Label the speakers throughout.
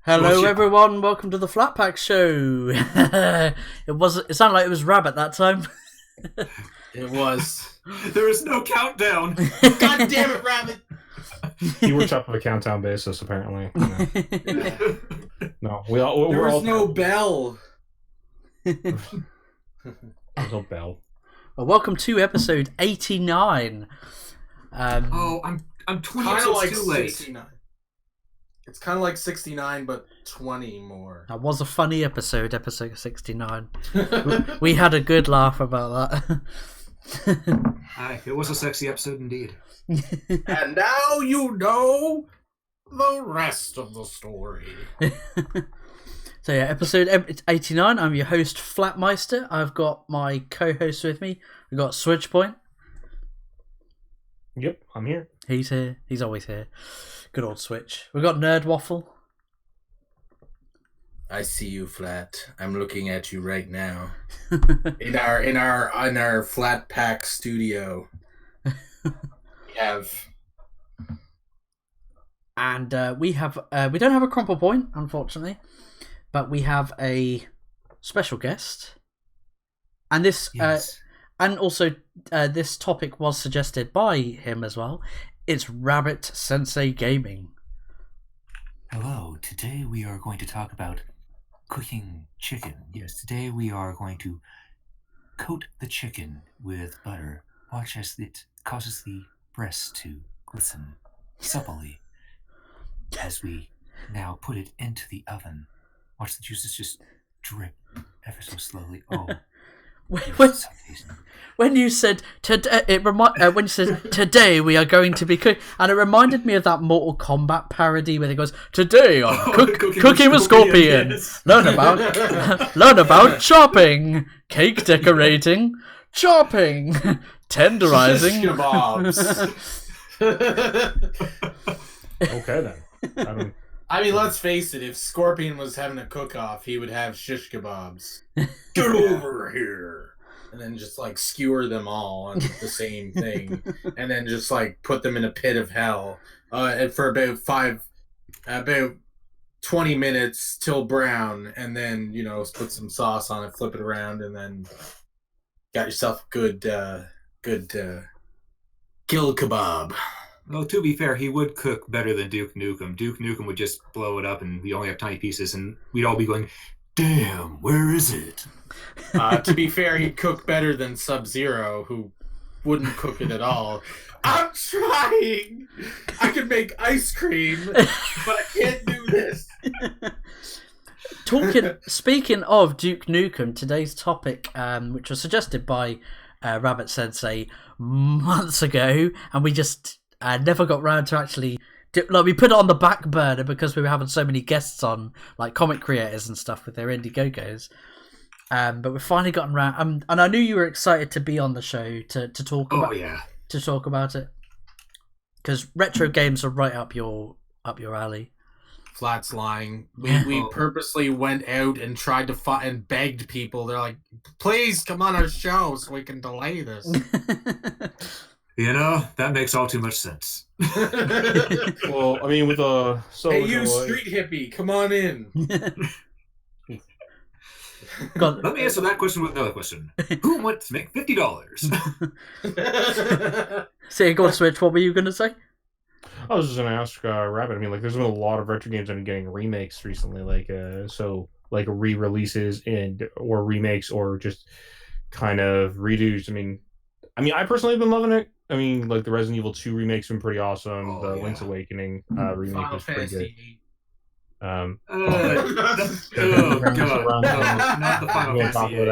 Speaker 1: Hello everyone, welcome to the Flat Pack Show. It sounded like it was Rabbit that time.
Speaker 2: It was.
Speaker 3: There is no countdown.
Speaker 2: God damn it, Rabbit!
Speaker 4: He works off of a countdown basis, apparently. No,
Speaker 2: There
Speaker 4: we're
Speaker 2: was
Speaker 4: all
Speaker 2: no bell.
Speaker 4: There's no bell.
Speaker 1: Well, welcome to episode 89.
Speaker 3: I'm 20
Speaker 2: Kind of
Speaker 3: episodes
Speaker 2: like
Speaker 3: too late.
Speaker 2: 69. It's kind of like 69, but 20 more.
Speaker 1: That was a funny episode 69. We had a good laugh about that.
Speaker 3: Aye, it was a sexy episode indeed.
Speaker 2: And now you know the rest of the story.
Speaker 1: So yeah, episode 89. I'm your host, Flattmeister. I've got my co-host with me. We've got Switchpoint.
Speaker 4: Yep, I'm here.
Speaker 1: He's here. He's always here. Good old Switch. We've got Nerd Waffle.
Speaker 2: I see you, Flat. I'm looking at you right now. in our Flat Pack studio. We have.
Speaker 1: And we don't have a Crumple Point, unfortunately, but we have a special guest. And this
Speaker 3: Yes.
Speaker 1: and also this topic was suggested by him as well. It's Rabbit Sensei Gaming.
Speaker 5: Hello, today we are going to talk about cooking chicken. Yes, today we are going to coat the chicken with butter. Watch as it causes the breast to glisten supplely as we now put it into the oven. Watch the juices just drip ever so slowly. Oh,
Speaker 1: When you said today, when you said today we are going to be cooking, and it reminded me of that Mortal Kombat parody where it goes, "Today on cooking with Scorpion,
Speaker 3: yes.
Speaker 1: learn about chopping, cake decorating, chopping, tenderizing."
Speaker 4: Okay, then.
Speaker 2: I mean, let's face it, if Scorpion was having a cook-off, he would have shish kebabs. Get over here! And then just, like, skewer them all on the same thing. And then just, like, put them in a pit of hell. And for about 20 minutes till brown. And then, put some sauce on it, flip it around, and then got yourself a good kill kebab.
Speaker 3: Well, to be fair, he would cook better than Duke Nukem. Duke Nukem would just blow it up and we only have tiny pieces and we'd all be going, damn, where is it?
Speaker 2: To be fair, he'd cook better than Sub-Zero, who wouldn't cook it at all. I'm trying! I can make ice cream, but I can't do this.
Speaker 1: Speaking of Duke Nukem, today's topic, which was suggested by Rabbit Sensei months ago, and we just never got round to actually we put it on the back burner because we were having so many guests on, like comic creators and stuff with their Indiegogos. But we've finally gotten around, and I knew you were excited to be on the show to talk about.
Speaker 3: Oh yeah,
Speaker 1: to talk about it, because retro games are right up your alley.
Speaker 2: Flat's lying. We purposely went out and tried to and begged people. They're like, please come on our show so we can delay this.
Speaker 3: That makes all too much sense.
Speaker 4: Well, I mean, with a
Speaker 2: hey, you street hippie, come on in.
Speaker 3: Let me answer that question with another question. Who wants to make $50?
Speaker 1: Say, go on, Switch. What were you gonna say?
Speaker 4: I was just gonna ask Rabbit. I mean, like, there's been a lot of retro games that have been getting remakes recently, like re-releases or remakes or just kind of redos. I mean, I personally have been loving it. I mean, like the Resident Evil 2 remake's been pretty awesome. The Link's Awakening remake
Speaker 2: Final
Speaker 4: was pretty good.
Speaker 2: Fantasy
Speaker 3: God. No, not the Final Fantasy.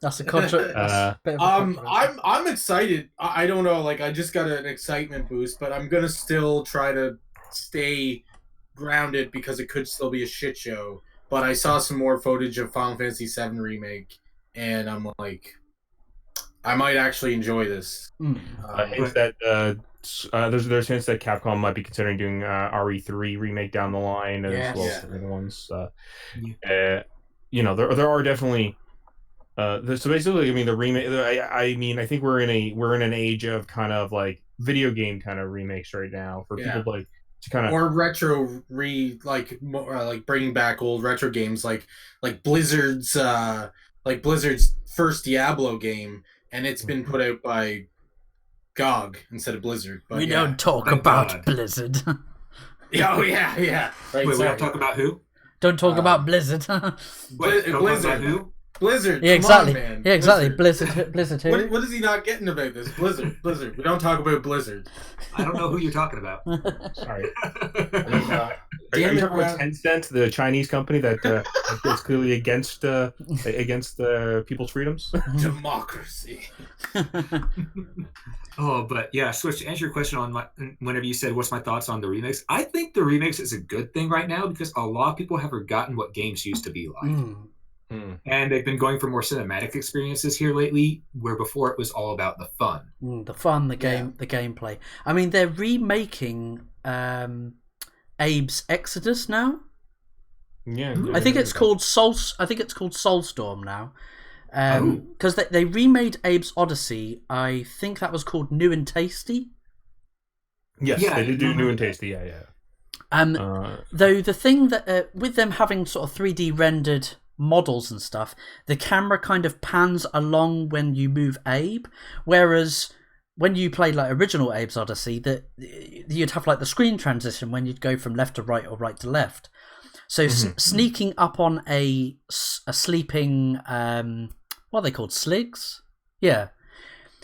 Speaker 1: That's a contra.
Speaker 2: I'm excited. I don't know, like I just got an excitement boost, but I'm gonna still try to stay grounded because it could still be a shit show. But I saw some more footage of Final Fantasy VII remake, and I'm like, I might actually enjoy this.
Speaker 4: I think that there's a chance that Capcom might be considering doing RE3 remake down the line as well as the other ones. There are definitely. So basically, I mean, the remake. I think we're in an age of kind of like video game kind of remakes right now for people like kind of
Speaker 2: or retro like bringing back old retro games like Blizzard's first Diablo game, and it's been put out by GOG instead of Blizzard. But
Speaker 1: we don't talk
Speaker 3: Thank
Speaker 1: about
Speaker 3: God.
Speaker 1: Blizzard.
Speaker 2: Oh yeah. Right,
Speaker 3: Wait, we don't talk about who?
Speaker 1: Don't talk about Blizzard.
Speaker 3: Wait, don't talk about who?
Speaker 2: Blizzard.
Speaker 1: Yeah, exactly.
Speaker 2: Come on, man.
Speaker 1: Yeah, exactly.
Speaker 2: Blizzard.
Speaker 1: Blizzard who?
Speaker 2: What is he not getting about this? Blizzard. We don't talk about Blizzard.
Speaker 3: I don't know who you're talking about.
Speaker 4: sorry.
Speaker 2: Damn
Speaker 4: Are you
Speaker 2: it,
Speaker 4: talking about Tencent, the Chinese company that is clearly against people's freedoms?
Speaker 2: democracy.
Speaker 3: Oh, but yeah, Switch, to answer your question on whenever you said what's my thoughts on the remix, I think the remix is a good thing right now because a lot of people have forgotten what games used to be like. And they've been going for more cinematic experiences here lately, where before it was all about the fun.
Speaker 1: The fun, the game, the gameplay. I mean, they're remaking Abe's Exodus now.
Speaker 4: Yeah,
Speaker 1: I think it's called Soulstorm now. Because they remade Abe's Odyssey. I think that was called New and Tasty.
Speaker 4: Yes,
Speaker 3: Yeah,
Speaker 4: they did do New and Tasty.
Speaker 1: Though the thing that with them having sort of 3D rendered models and stuff, the camera kind of pans along when you move Abe, whereas when you played like original Abe's Odyssey, that you'd have like the screen transition when you'd go from left to right or right to left. So sneaking up on a sleeping what are they called, sligs? Yeah,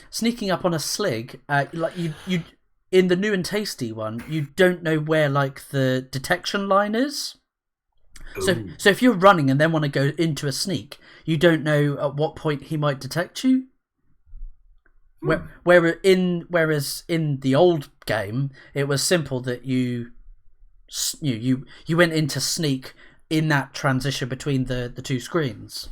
Speaker 1: sneaking up on a slig, like you in the New and Tasty one, you don't know where like the detection line is. So if you're running and then want to go into a sneak, you don't know at what point he might detect you. Whereas in the old game, it was simple that you went into sneak in that transition between the two screens.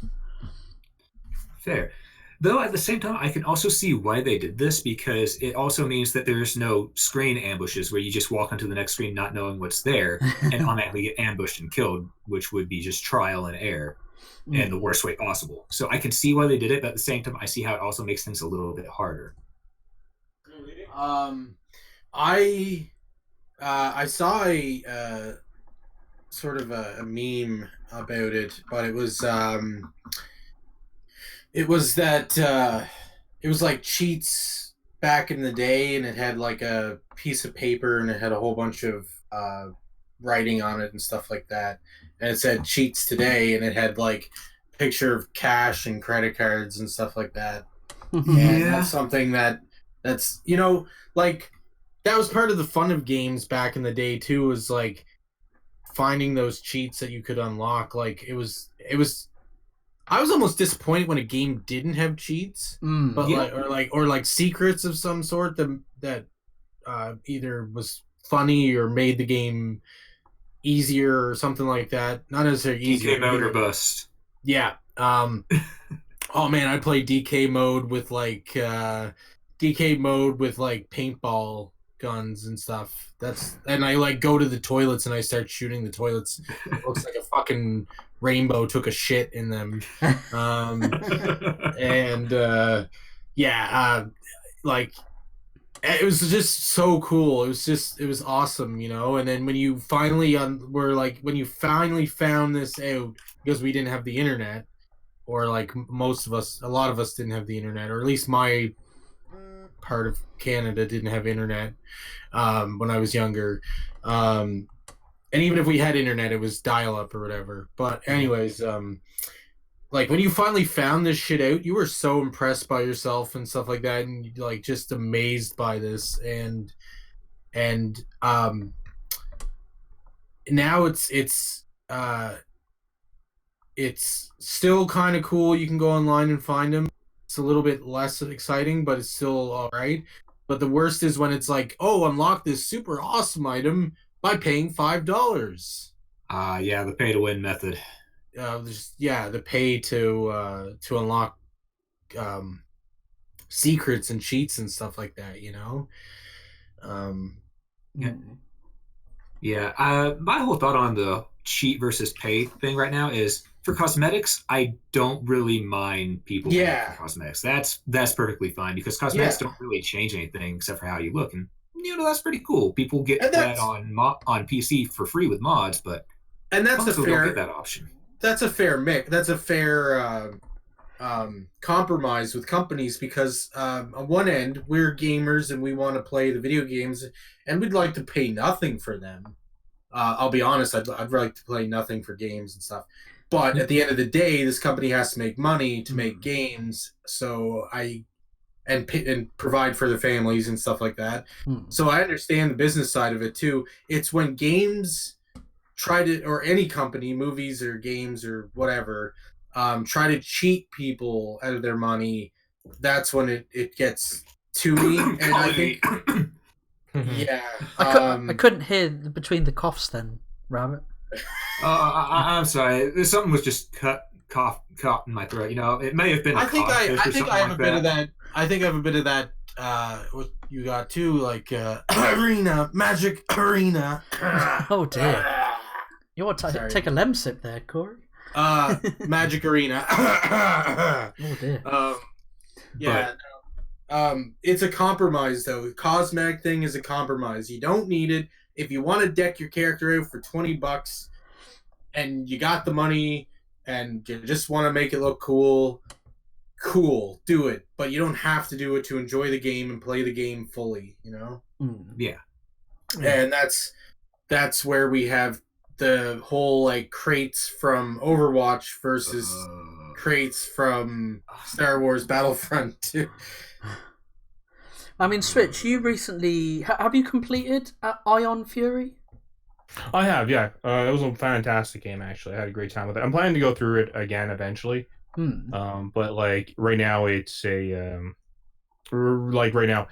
Speaker 3: Fair. Though at the same time, I can also see why they did this, because it also means that there's no screen ambushes where you just walk onto the next screen not knowing what's there and automatically get ambushed and killed, which would be just trial and error in the worst way possible. So I can see why they did it, but at the same time, I see how it also makes things a little bit harder.
Speaker 2: I saw a sort of a meme about it, but it was that it was like cheats back in the day, and it had like a piece of paper and it had a whole bunch of writing on it and stuff like that, and it said cheats today, and it had like a picture of cash and credit cards and stuff like that. And that's something that's like that was part of the fun of games back in the day too, was like finding those cheats that you could unlock. Like it was I was almost disappointed when a game didn't have cheats, but like secrets of some sort that either was funny or made the game easier or something like that. Not necessarily easier.
Speaker 3: DK mode or bust.
Speaker 2: Yeah. Oh man, I play DK mode with like paintball guns and stuff. And I like go to the toilets and I start shooting the toilets. It looks like a fucking rainbow took a shit in them. Like it was just so cool. It was awesome, and then when you finally found this out, because we didn't have the internet, or like a lot of us didn't have the internet, or at least my part of Canada didn't have internet when I was younger. And even if we had internet, it was dial-up or whatever. But anyways, like when you finally found this shit out, you were so impressed by yourself and stuff like that, and like just amazed by this. And now it's still kind of cool. You can go online and find them. It's a little bit less exciting, but it's still all right. But the worst is when it's like, oh, unlock this super awesome item by paying $5.
Speaker 3: Yeah, the pay to win method.
Speaker 2: The pay to unlock secrets and cheats and stuff like that,
Speaker 3: My whole thought on the cheat versus pay thing right now is, for cosmetics, I don't really mind people paying for cosmetics. That's perfectly fine, because cosmetics don't really change anything except for how you look. And that's pretty cool. People get that on PC for free with mods, but
Speaker 2: that's
Speaker 3: console don't get that option.
Speaker 2: That's a fair mix. That's a fair compromise with companies because on one end we're gamers and we want to play the video games and we'd like to pay nothing for them. I'll be honest, I'd like to play nothing for games and stuff. But at the end of the day, this company has to make money to make games, and provide for their families and stuff like that. So I understand the business side of it too. It's when games try to, or any company, movies or games or whatever, try to cheat people out of their money. That's when it gets to me, and I think, yeah.
Speaker 1: I couldn't hear between the coughs then, Rabbit.
Speaker 3: I'm sorry. Something was just caught in my throat. It may have been.
Speaker 2: I think I have a bit of that. I think I have a bit of that. What you got too, like magic arena.
Speaker 1: Oh dear. You want to take a lem sip there, Corey?
Speaker 2: Magic arena.
Speaker 1: Oh dear.
Speaker 2: Yeah. It's a compromise though. The cosmetic thing is a compromise. You don't need it. If you want to deck your character out for $20 and you got the money and you just want to make it look cool, do it. But you don't have to do it to enjoy the game and play the game fully,
Speaker 3: Yeah.
Speaker 2: And that's where we have the whole like crates from Overwatch versus crates from Star Wars Battlefront 2.
Speaker 1: I mean, Switch, you recently... Have you completed Ion Fury?
Speaker 4: I have, yeah. It was a fantastic game, actually. I had a great time with it. I'm planning to go through it again eventually. But, like, right now it's a... right now,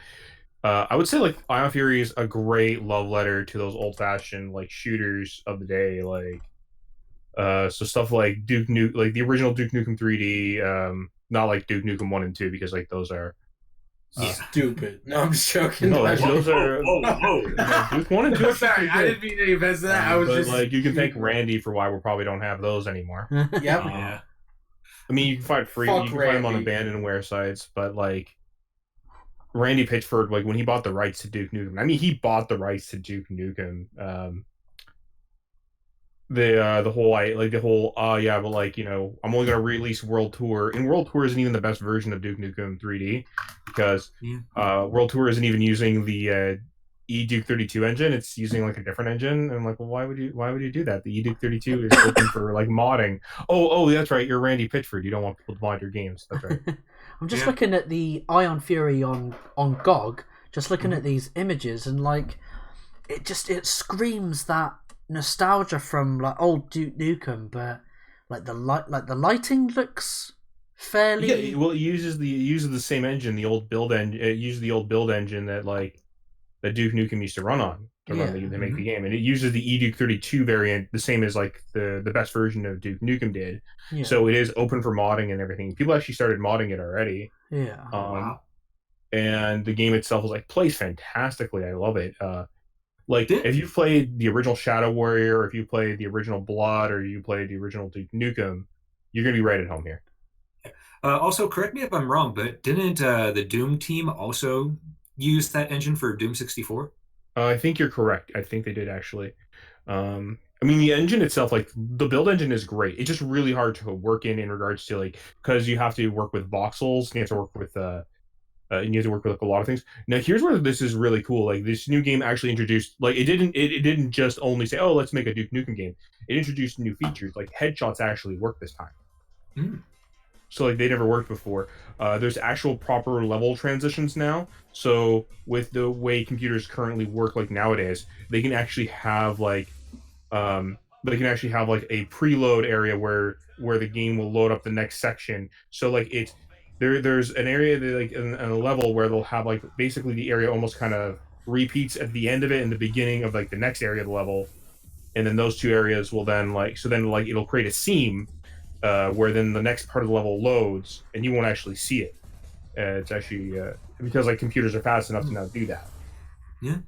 Speaker 4: I would say, like, Ion Fury is a great love letter to those old-fashioned, like, shooters of the day. Like, so stuff like Duke Nukem... Like, the original Duke Nukem 3D, not like Duke Nukem 1 and 2, because, like, those are...
Speaker 2: Stupid. No, I'm just joking.
Speaker 4: No, those are Duke 1 and 2.
Speaker 2: Sorry, I didn't mean any offense to that. I was just
Speaker 4: like, you can thank Randy for why we probably don't have those anymore.
Speaker 2: Yep.
Speaker 3: Yeah.
Speaker 4: I mean, you can find free. You can find them on abandonware sites, but like Randy Pitchford, like when he bought the rights to Duke Nukem. I mean, he bought the rights to Duke Nukem. The whole but like, I'm only gonna release World Tour, and World Tour isn't even the best version of Duke Nukem 3D because World Tour isn't even using the Duke 32 engine. It's using like a different engine. And I'm like, well, why would you do that? The Duke 32 is open for like modding. Oh, that's right. You're Randy Pitchford. You don't want people to mod your games. That's right.
Speaker 1: I'm just looking at the Ion Fury on GOG. Just looking at these images, and like, it screams that nostalgia from like old Duke Nukem, but like the lighting looks fairly.
Speaker 4: Yeah, well, it uses the same engine, the old build engine. It uses the old build engine that Duke Nukem used to run on to make the game, and it uses the Duke 32 variant, the same as like the best version of Duke Nukem did. Yeah. So it is open for modding and everything. People actually started modding it already.
Speaker 1: Yeah.
Speaker 3: Wow.
Speaker 4: And the game itself is like plays fantastically. I love it. Like, if you played the original Shadow Warrior, or if you played the original Blood, or you played the original Duke Nukem, you're going to be right at home here.
Speaker 3: Also, correct me if I'm wrong, but didn't the Doom team also use that engine for Doom 64?
Speaker 4: I think you're correct. I think they did, actually. I mean, the engine itself, like, the build engine is great. It's just really hard to work in regards to, like, because you have to work with voxels, you have to work with... and you have to work with like, a lot of things. Now, here's where this is really cool. Like, this new game actually introduced, like, it didn't just only say, oh, let's make a Duke Nukem game. It introduced new features. Like, headshots actually work this time. So, like, they never worked before. There's actual proper level transitions now. So, with the way computers currently work, like, nowadays, they can actually have, like, a preload area where the game will load up the next section. So, like, there's an area that, like, in a level where they'll have like basically the area almost kind of repeats at the end of it and the beginning of like the next area of the level, and then those two areas will then it'll create a seam where then the next part of the level loads and you won't actually see it. It's actually because like computers are fast enough to now do that.
Speaker 3: Yeah.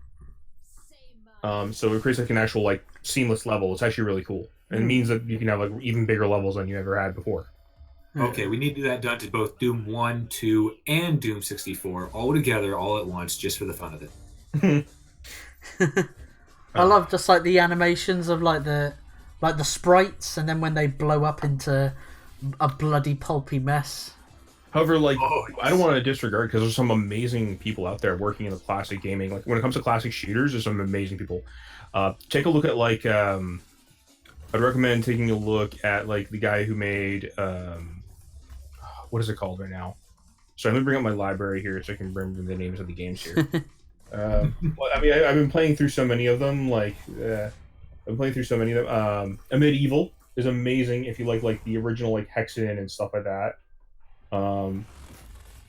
Speaker 4: So it creates like an actual like seamless level. It's actually really cool, and it means that you can have like even bigger levels than you ever had before.
Speaker 3: Okay, we need that done to both Doom 1, 2, and Doom 64, all together, all at once, just for the fun of it.
Speaker 1: I love just like the animations of like the sprites, and then when they blow up into a bloody pulpy mess.
Speaker 4: However, like I don't want to disregard, because there's some amazing people out there working in the classic gaming. Like when it comes to classic shooters, there's some amazing people. Take a look at like I'd recommend taking a look at like the guy who made what is it called right now? So I'm gonna bring up my library here so I can remember the names of the games here. Well, I mean, I've been playing through so many of them. Like I'm playing through so many of them. A Medieval is amazing if you like the original like Hexen and stuff like that.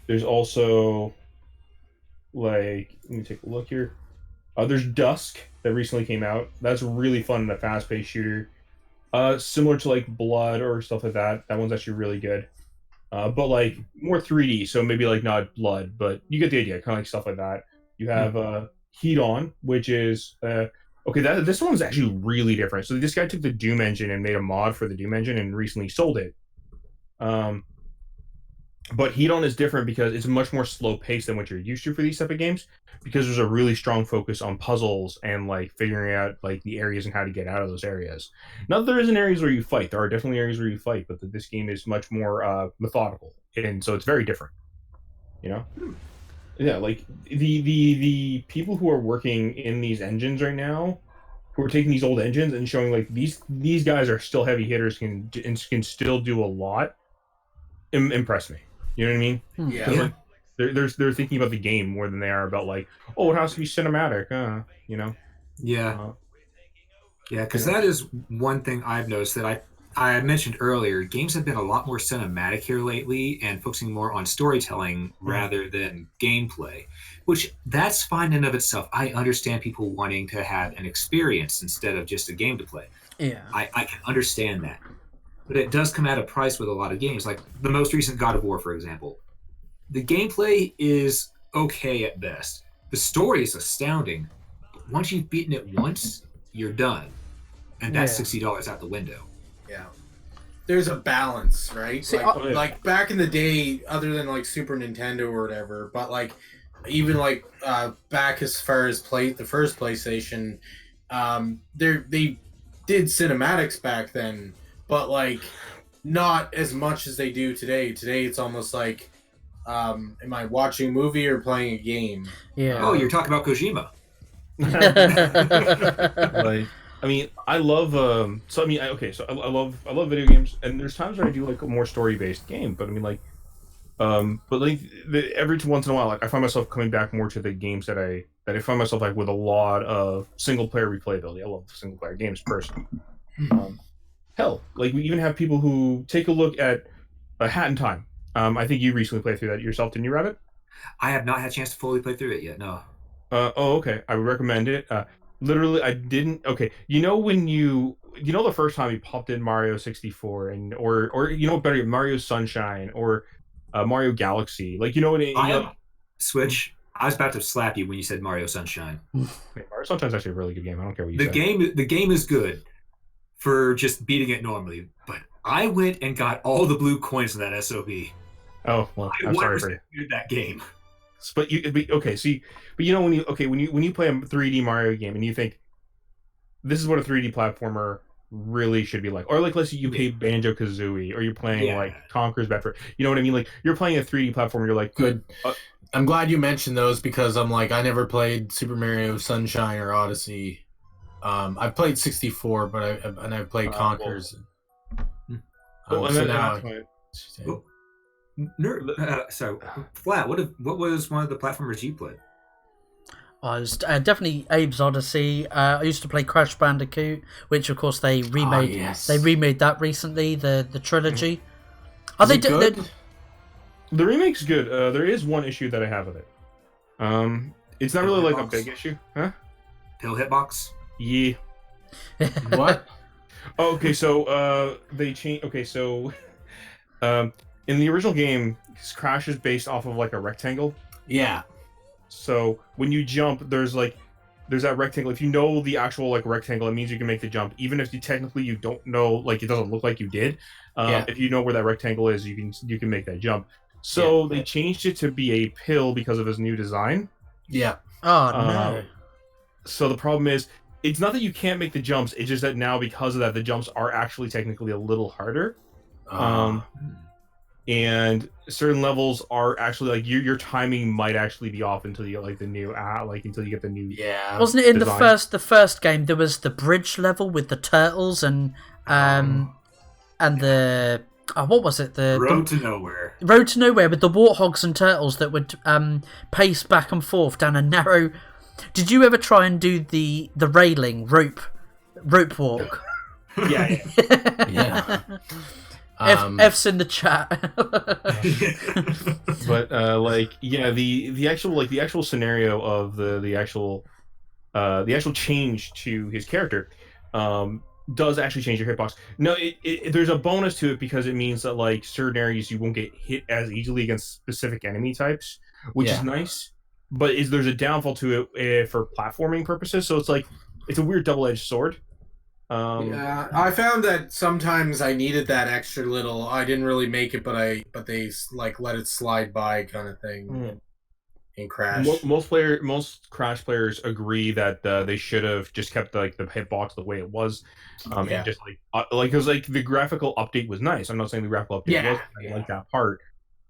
Speaker 4: There's also like, let me take a look here. There's Dusk that recently came out. That's really fun and a fast-paced shooter. Similar to like Blood or stuff like that. That one's actually really good. But like more 3D, so maybe like not Blood, but you get the idea. Kind of like stuff like that. You have Heat On, which is okay. This one's actually really different. So this guy took the Doom engine and made a mod for the Doom engine and recently sold it. But Heat On is different because it's much more slow paced than what you're used to for these type of games, because there's a really strong focus on puzzles and like figuring out like the areas and how to get out of those areas. Not that there isn't areas where you fight. There are definitely areas where you fight, but this game is much more methodical, and so it's very different. You know? Yeah, like the people who are working in these engines right now, who are taking these old engines and showing like these guys are still heavy hitters, can still do a lot. Impress me. You know what I mean?
Speaker 2: Yeah.
Speaker 4: Like, they're thinking about the game more than they are about like, oh, it has to be cinematic. You know?
Speaker 3: Yeah. Yeah, because that is one thing I've noticed that I mentioned earlier. Games have been a lot more cinematic here lately and focusing more on storytelling rather than gameplay, which that's fine in of itself. I understand people wanting to have an experience instead of just a game to play.
Speaker 1: Yeah.
Speaker 3: I can understand that. But it does come at a price with a lot of games, like the most recent God of War, for example. The gameplay is okay at best. The story is astounding. But once you've beaten it once, you're done. And that's $60 out the window.
Speaker 2: Yeah. There's a balance, right?
Speaker 1: See,
Speaker 2: like back in the day, other than like Super Nintendo or whatever, but like even like back as far as the first PlayStation, they did cinematics back then, but like not as much as they do today. Today it's almost like, am I watching a movie or playing a game?
Speaker 1: Yeah.
Speaker 3: Oh, you're talking about Kojima.
Speaker 4: Like, I mean, I love so I mean, I love video games, and there's times where I do like a more story based game, but I mean like but like every once in a while, like I find myself coming back more to the games that I find myself like with a lot of single player replayability. I love single player games personally. Hell, like we even have people who take a look at a Hat in Time. I think you recently played through that yourself, didn't you, Rabbit?
Speaker 3: I have not had a chance to fully play through it yet, no.
Speaker 4: Okay. I would recommend it. Literally, I didn't. Okay, you know when you know the first time you popped in Mario 64 or you know better, Mario Sunshine or Mario Galaxy, like you know what?
Speaker 3: Switch. I was about to slap you when you said Mario Sunshine.
Speaker 4: Mario Sunshine's actually a really good game. I don't care what you
Speaker 3: say. The game is good for just beating it normally, but I went and got all the blue coins in that SOB.
Speaker 4: Oh well, I'm sorry for
Speaker 3: that game.
Speaker 4: But you know when you play a 3D Mario game and you think this is what a 3D platformer really should be like, or like let's say you play Banjo Kazooie, or you're playing like Conker's Bad Fur, you know what I mean? Like you're playing a 3D platformer, you're like
Speaker 2: good. I'm glad you mentioned those because I'm like I never played Super Mario Sunshine or Odyssey. I've played 64, but I've played Conkers.
Speaker 3: So Flat, what was one of the platformers you played?
Speaker 1: I was definitely Abe's Odyssey. I used to play Crash Bandicoot, which of course they remade. They remade that recently, the trilogy.
Speaker 2: Are they good?
Speaker 4: The remake's good. There is one issue that I have with it. It's not really like a big issue, huh?
Speaker 3: Pill hitbox.
Speaker 4: Yeah.
Speaker 2: What?
Speaker 4: Okay, so they changed. Okay, so in the original game, Crash is based off of like a rectangle.
Speaker 2: Yeah.
Speaker 4: So when you jump, there's that rectangle. If you know the actual like rectangle, it means you can make the jump, even if you don't know, like it doesn't look like you did. If you know where that rectangle is, you can make that jump. So they changed it to be a pill because of his new design.
Speaker 2: Yeah.
Speaker 1: Oh no.
Speaker 4: So the problem is, it's not that you can't make the jumps, it's just that now because of that, the jumps are actually technically a little harder. And certain levels are actually like your timing might actually be off until you get like the new until you get the new
Speaker 1: Wasn't it in
Speaker 4: design.
Speaker 1: the first game there was the bridge level with the turtles and the what was it, the
Speaker 3: Road to Nowhere.
Speaker 1: Road to Nowhere with the warthogs and turtles that would pace back and forth down a narrow. Did you ever try and do the railing rope walk?
Speaker 2: Yeah.
Speaker 1: F's in the chat.
Speaker 4: But the actual scenario of the actual change to his character does actually change your hitbox. No, there's a bonus to it because it means that like certain areas you won't get hit as easily against specific enemy types, which is nice. But there's a downfall to it for platforming purposes. So it's like it's a weird double-edged sword.
Speaker 2: I found that sometimes I needed that extra little. I didn't really make it, but they like let it slide by kind of thing in Crash.
Speaker 4: Most Crash players agree that they should have just kept the hitbox the way it was, and just because the graphical update was nice. I'm not saying the graphical update was. I like that part.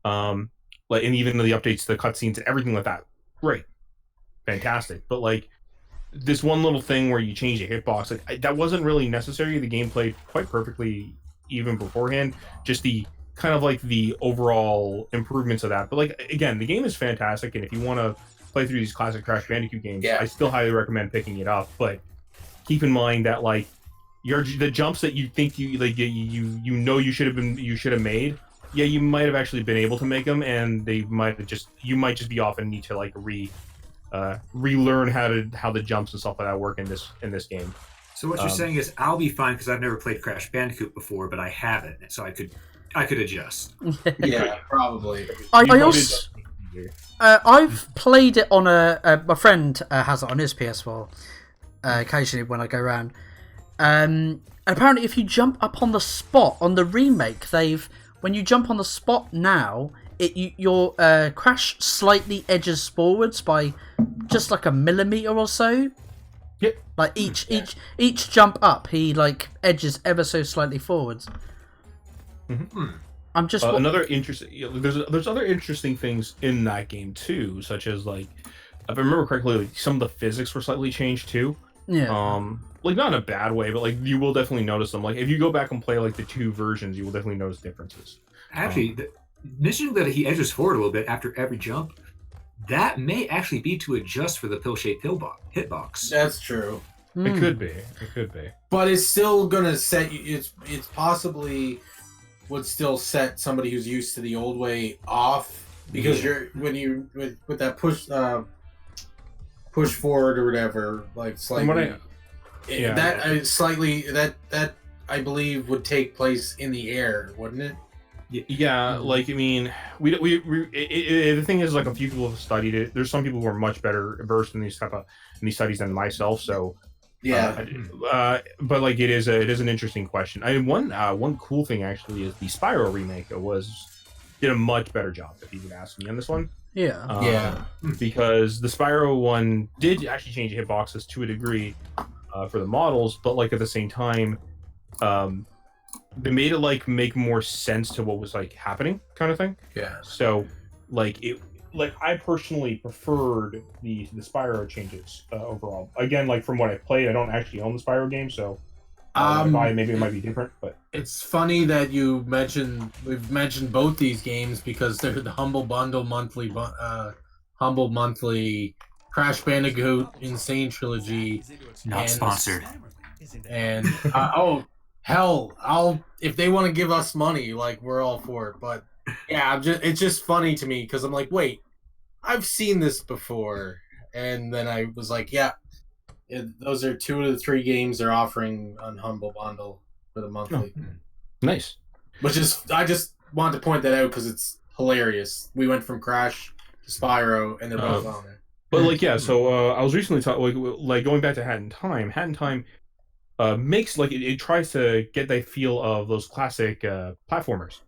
Speaker 4: And even the updates, the cutscenes, and everything like that, great, fantastic. But like this one little thing where you change the hitbox, that wasn't really necessary. The game played quite perfectly even beforehand. Just the kind of like the overall improvements of that. But like again, the game is fantastic, and if you want to play through these classic Crash Bandicoot games, I still highly recommend picking it up. But keep in mind that like the jumps that you think you should have made. Yeah, you might have actually been able to make them, and you might just be off and need to like relearn how the jumps and stuff like that work in this game.
Speaker 3: So what you're saying is I'll be fine because I've never played Crash Bandicoot before, but I haven't, so I could adjust.
Speaker 2: Yeah, probably.
Speaker 1: I also I've played it on my friend has it on his PS4 occasionally when I go around. And apparently, if you jump up on the spot on the remake, when you jump on the spot now, your Crash slightly edges forwards by just like a millimeter or so.
Speaker 4: Yep.
Speaker 1: Like each jump up, he like edges ever so slightly forwards.
Speaker 4: Mm-hmm.
Speaker 1: I'm just
Speaker 4: another interesting. There's other interesting things in that game too, such as like, if I remember correctly, like, some of the physics were slightly changed too.
Speaker 1: Yeah.
Speaker 4: Like not in a bad way, but like you will definitely notice them. Like if you go back and play like the two versions, you will definitely notice differences.
Speaker 3: Actually, mentioning that he edges forward a little bit after every jump, that may actually be to adjust for the pill-shaped hitbox.
Speaker 2: That's true.
Speaker 4: It could be.
Speaker 2: But it's still gonna set you. It's possibly would still set somebody who's used to the old way off because you're with that push forward or whatever, like slightly. That I believe would take place in the air, wouldn't it?
Speaker 4: Yeah, like I mean, the thing is, like a few people have studied it. There's some people who are much better versed in these studies than myself. So but like it is an interesting question. I mean, one cool thing actually is the Spyro remake did a much better job, if you would ask me, on this one. Because the Spyro one did actually change hitboxes to a degree for the models, but like at the same time, they made it like make more sense to what was like happening, kind of thing.
Speaker 2: Yeah.
Speaker 4: So like I personally preferred the Spyro changes overall. Again, like from what I played, I don't actually own the Spyro game, so maybe it might be different. But
Speaker 2: it's funny that we've mentioned both these games because they're the Humble Bundle monthly Crash Bandicoot Insane Trilogy.
Speaker 5: Not sponsored.
Speaker 2: And hell, if they want to give us money, like we're all for it. But yeah, it's just funny to me because I'm like, wait, I've seen this before, and then I was like, yeah, those are 2 of the 3 games they're offering on Humble Bundle for the monthly.
Speaker 4: Oh, nice.
Speaker 2: I just wanted to point that out because it's hilarious. We went from Crash to Spyro, and they're both on there.
Speaker 4: But like, yeah, so I was recently like going back to Hat in Time. Hat in Time makes like it tries to get that feel of those classic platformers,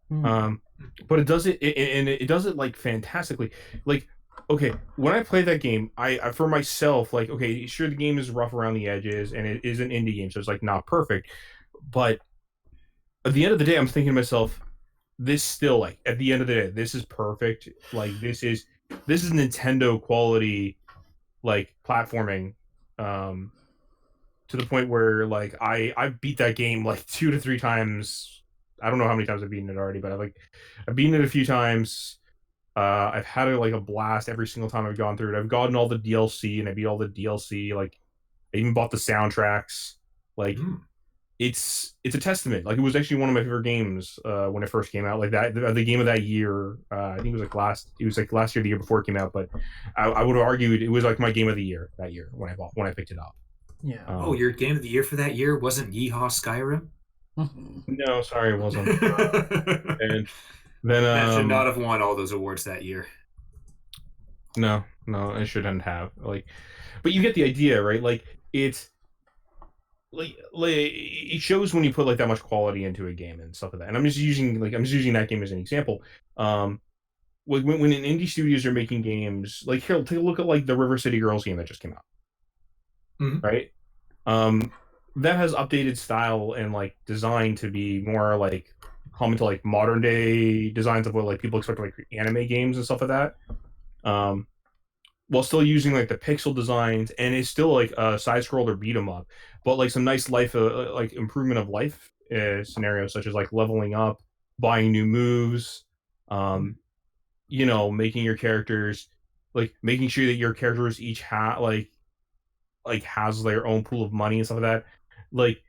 Speaker 4: but it does it like fantastically. Like okay, when I play that game, I for myself, like, okay, sure, the game is rough around the edges, and it is an indie game, so it's like not perfect, but at the end of the day, I'm thinking to myself, this still, like, at the end of the day, this is perfect. Like, this is Nintendo quality, like, platforming, um, to the point where, like, I beat that game like 2 to 3 times. I don't know how many times I've beaten it already, but I've beaten it a few times. I've had a blast every single time I've gone through it. I've gotten all the DLC and I beat all the DLC. Like, I even bought the soundtracks. Like, it's a testament. Like, it was actually one of my favorite games when it first came out. Like, that the game of that year. I think it was like last year, the year before it came out. But I would have argued it was like my game of the year that year when I picked it up.
Speaker 1: Yeah.
Speaker 3: Your game of the year for that year wasn't Yeehaw Skyrim?
Speaker 4: No, sorry, it wasn't. And then
Speaker 3: that should not have won all those awards that year.
Speaker 4: No, it shouldn't have. Like, but you get the idea, right? Like, it's like it shows when you put like that much quality into a game and stuff like that. And I'm just using that game as an example. When in indie studios are making games, like, here, take a look at like the River City Girls game that just came out, right? That has updated style and like design to be more like common to like modern day designs of what like people expect like anime games and stuff like that. While still using like the pixel designs, and it's still like a side scroller beat 'em up, but like some nice life like improvement of life scenarios, such as like leveling up, buying new moves, making your characters, like making sure that your characters each has their own pool of money and stuff like that. Like,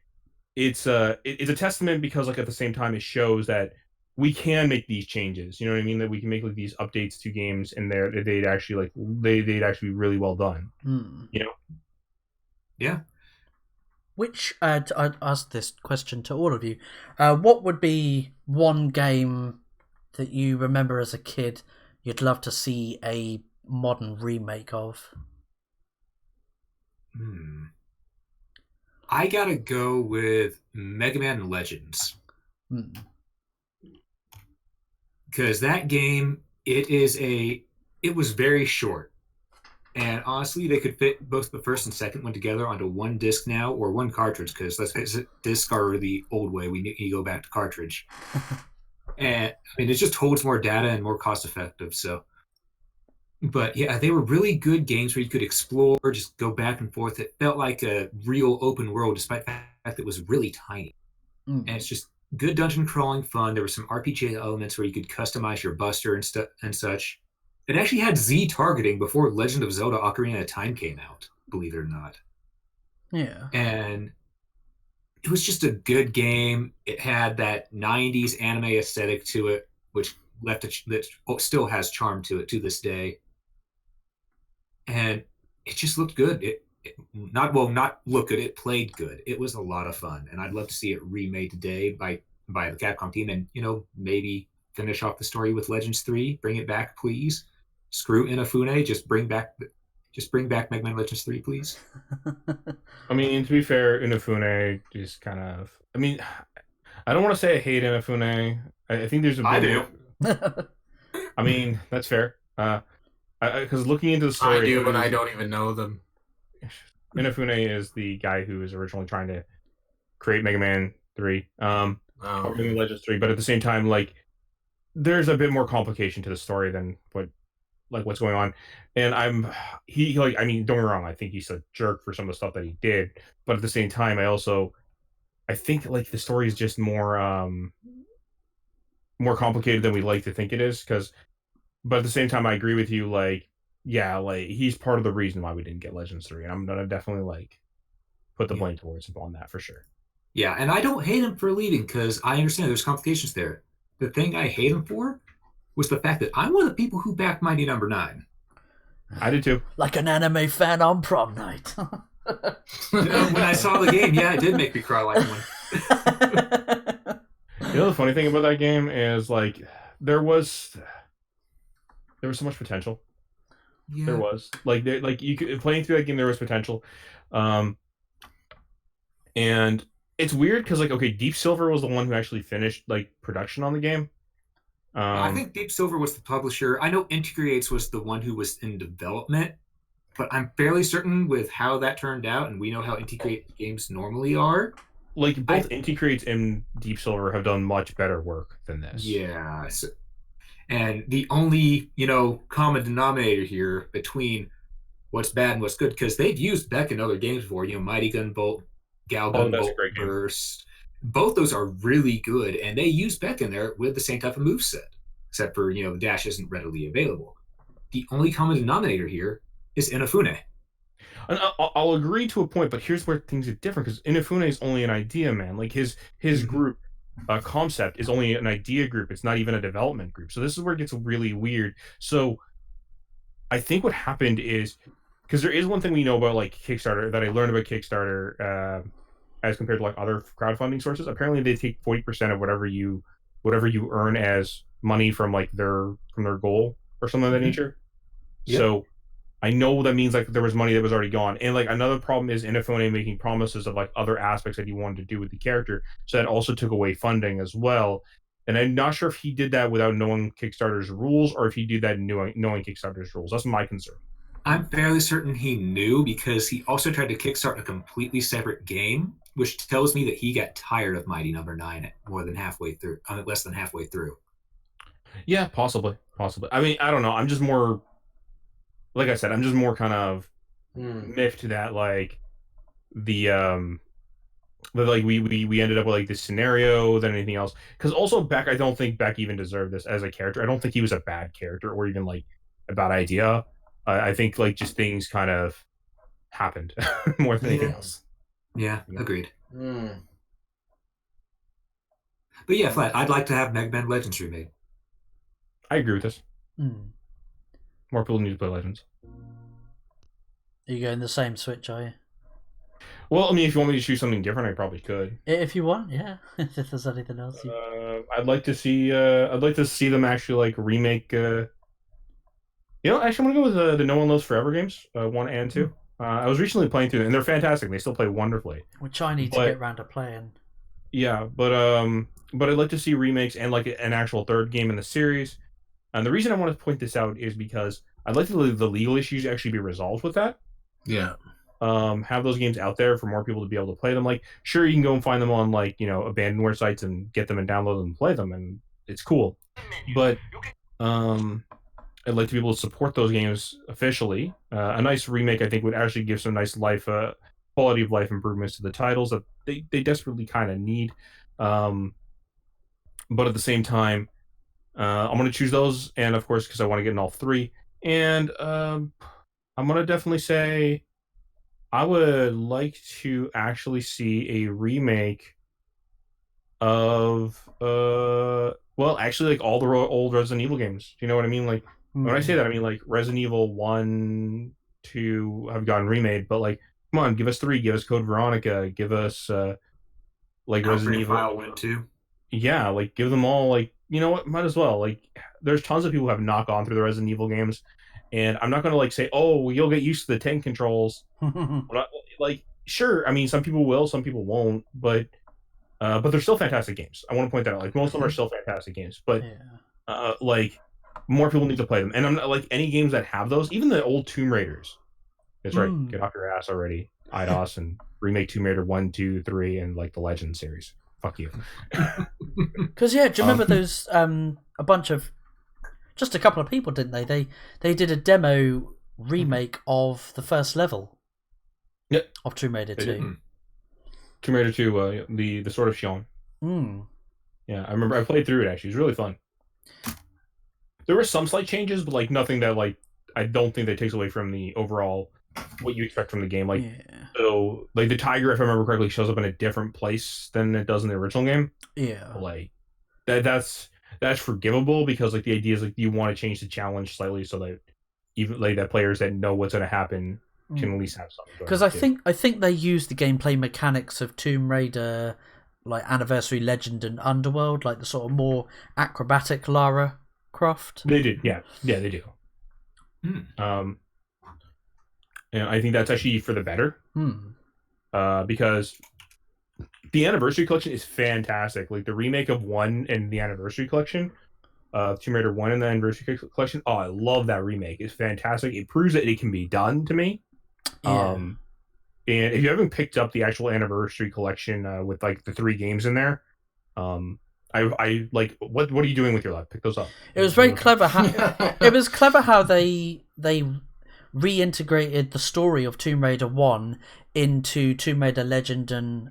Speaker 4: it's a testament, because like at the same time it shows that we can make these changes. You know what I mean? That we can make like these updates to games, and they'd actually be really well done. You know?
Speaker 3: Yeah.
Speaker 1: Which I'd ask this question to all of you. What would be one game that you remember as a kid you'd love to see a modern remake of?
Speaker 3: I gotta go with Mega Man Legends. Because that game, it was very short. And honestly, they could fit both the first and second one together onto one disc now, or one cartridge, because let's face it, discs are the old way. We need to go back to cartridge. And I mean, it just holds more data and more cost effective. So, but yeah, they were really good games where you could explore, just go back and forth. It felt like a real open world, despite the fact that it was really tiny. And it's just good dungeon crawling fun. There were some RPG elements where you could customize your buster and such. It actually had Z targeting before Legend of Zelda: Ocarina of Time came out, believe it or not.
Speaker 1: Yeah.
Speaker 3: And it was just a good game. It had that 90s anime aesthetic to it, which that still has charm to it to this day. And it just looked good. Not look good. It played good. It was a lot of fun, and I'd love to see it remade today by the Capcom team, and maybe finish off the story with Legends 3. Bring it back, please. Screw Inafune. Just bring back Mega Man Legends 3, please.
Speaker 4: I mean, to be fair, Inafune just kind of. I mean, I don't want to say I hate Inafune. I think there's a bit.
Speaker 3: I do.
Speaker 4: I mean, that's fair. Because looking into the story,
Speaker 2: I do, but I don't even know them.
Speaker 4: Inafune is the guy who was originally trying to create Mega Man 3, Legends 3, but at the same time, like, there's a bit more complication to the story than what's going on. And I mean, don't get me wrong, I think he's a jerk for some of the stuff that he did, but at the same time, I think like the story is just more complicated than we like to think it is, but at the same time, I agree with you, like, yeah, like, he's part of the reason why we didn't get Legends 3, and I'm gonna definitely like put the blame towards him on that for sure.
Speaker 3: Yeah, and I don't hate him for leaving, because I understand there's complications there. The thing I hate him for was the fact that I'm one of the people who backed Mighty Number 9.
Speaker 4: I did too.
Speaker 1: Like an anime fan on prom night.
Speaker 3: When I saw the game, yeah, it did make me cry like one.
Speaker 4: The funny thing about that game is, like, there was so much potential. Yeah. There was you could, playing through that game, there was potential, and it's weird because, like, okay, Deep Silver was the one who actually finished like production on the game.
Speaker 3: I think Deep Silver was the publisher. I know Integrates was the one who was in development, but I'm fairly certain with how that turned out, and we know how Integrate games normally are.
Speaker 4: Like both Integrates and Deep Silver have done much better work than this.
Speaker 3: Yeah. And the only, common denominator here between what's bad and what's good, because they've used Beck in other games before, Mighty Gunbolt, Gal Gunbolt, Burst. Both those are really good, and they use Beck in there with the same type of moveset, except for, the dash isn't readily available. The only common denominator here is Inafune.
Speaker 4: And I'll agree to a point, but here's where things get different, because Inafune is only an idea, man. Like his group concept is only an idea group. It's not even a development group. So this is where it gets really weird. So I think what happened is, because there is one thing we know about like Kickstarter that I learned about Kickstarter as compared to like other crowdfunding sources. Apparently they take 40% of whatever you earn as money from like their goal or something of that nature. Yep. So I know that means like there was money that was already gone. And like another problem is Inafune making promises of like other aspects that he wanted to do with the character. So that also took away funding as well. And I'm not sure if he did that without knowing Kickstarter's rules or if he did that knowing Kickstarter's rules. That's my concern.
Speaker 3: I'm fairly certain he knew, because he also tried to kickstart a completely separate game, which tells me that he got tired of Mighty Number 9 at less than halfway through.
Speaker 4: Yeah, possibly. I mean, I don't know. I'm just more, like I said, I'm just more kind of miffed that like like we ended up with like this scenario than anything else. Because also Beck, I don't think Beck even deserved this as a character. I don't think he was a bad character or even like a bad idea. I think like just things kind of happened more than anything else.
Speaker 3: Yeah, agreed. But yeah, Flat, I'd like to have Mega Man Legends remade.
Speaker 4: I agree with this. More people need to play Legends.
Speaker 1: Are you going the same Switch, are you?
Speaker 4: Well, I mean, if you want me to choose something different, I probably could.
Speaker 1: If you want, yeah. If there's anything else,
Speaker 4: I'd like to see. I'd like to see them actually like remake. Actually, I'm gonna go with the No One Lives Forever games, 1 and 2. I was recently playing through them, and they're fantastic. They still play wonderfully.
Speaker 1: Which I need to get around to playing.
Speaker 4: Yeah, but I'd like to see remakes and like an actual third game in the series. And the reason I want to point this out is because I'd like the legal issues actually be resolved with that.
Speaker 2: Yeah.
Speaker 4: Have those games out there for more people to be able to play them. Like, sure, you can go and find them on like abandonware sites and get them and download them and play them, and it's cool. But I'd like to be able to support those games officially. A nice remake, I think, would actually give some nice quality of life improvements to the titles that they desperately kind of need. But at the same time, I'm going to choose those, and of course, because I want to get in all three. And I'm going to definitely say I would like to actually see a remake of actually like all the old Resident Evil games. Do you know what I mean? Like when I say that, I mean like Resident Evil 1, 2 have gotten remade, but like come on, give us 3, give us Code Veronica, give us like Resident Evil
Speaker 3: File 1, 2.
Speaker 4: Yeah, like give them all, like, you know what, might as well. Like there's tons of people who have not gone through the Resident Evil games, and I'm not gonna like say, oh, well, you'll get used to the tank controls. Like sure, I mean some people will, some people won't, but they're still fantastic games. I want to point that out. Like most of them are still fantastic games, but like more people need to play them. And I'm not like any games that have those, even the old Tomb Raiders. That's right. Get off your ass already, IDOS, and remake Tomb Raider 1, 2, 3, and like the Legend series. Fuck you.
Speaker 1: Because do you remember those a bunch of, just a couple of people, didn't they? They did a demo remake of the first level.
Speaker 4: Yep.
Speaker 1: Of Tomb Raider 2.
Speaker 4: Tomb Raider 2, the Sword of Shion. Yeah, I remember I played through it actually. It was really fun. There were some slight changes, but like nothing that like I don't think that takes away from the overall what you expect from the game. Like so like the tiger, if I remember correctly, shows up in a different place than it does in the original game.
Speaker 1: Yeah.
Speaker 4: But, like that's forgivable because like the idea is like you want to change the challenge slightly so that even like that players that know what's going to happen can at least have something.
Speaker 1: Because I think they used the gameplay mechanics of Tomb Raider, like Anniversary, Legend, and Underworld, like the sort of more acrobatic Lara Croft.
Speaker 4: They did, yeah, they do. And I think that's actually for the better, because the Anniversary Collection is fantastic. Like the remake of 1 and the Anniversary Collection Tomb Raider 1 and the Anniversary Collection. Oh, I love that remake. It's fantastic. It proves that it can be done to me.
Speaker 1: Yeah.
Speaker 4: And if you haven't picked up the actual Anniversary Collection with like the 3 games in there, I like what are you doing with your life? Pick those up.
Speaker 1: It was very clever. It was clever how they reintegrated the story of Tomb Raider 1 into Tomb Raider Legend and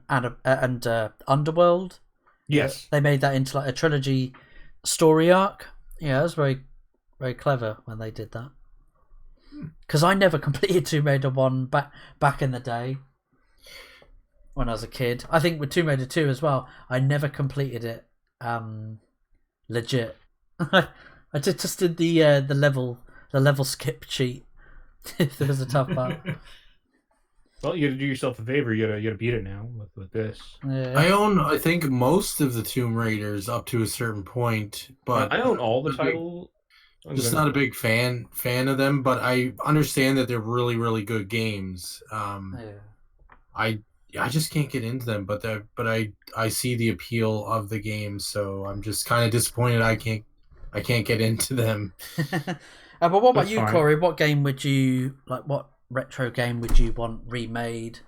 Speaker 1: Underworld.
Speaker 4: Yes,
Speaker 1: they made that into like a trilogy story arc. Yeah, it was very, very clever when they did that. Because I never completed Tomb Raider 1 back in the day when I was a kid. I think with Tomb Raider 2 as well, I never completed it legit. I just did the level skip cheat. If there was a tough part.
Speaker 4: Well, you got to do yourself a favor. You got to beat it now with this.
Speaker 1: Yeah.
Speaker 2: I own, I think, most of the Tomb Raiders up to a certain point, but
Speaker 4: I own all the titles.
Speaker 2: Just not a big fan of them, but I understand that they're really, really good games. I just can't get into them, but I see the appeal of the game, so I'm just kind of disappointed I can't get into them.
Speaker 1: But what about you, Corey? What game would you like? What retro game would you want remade?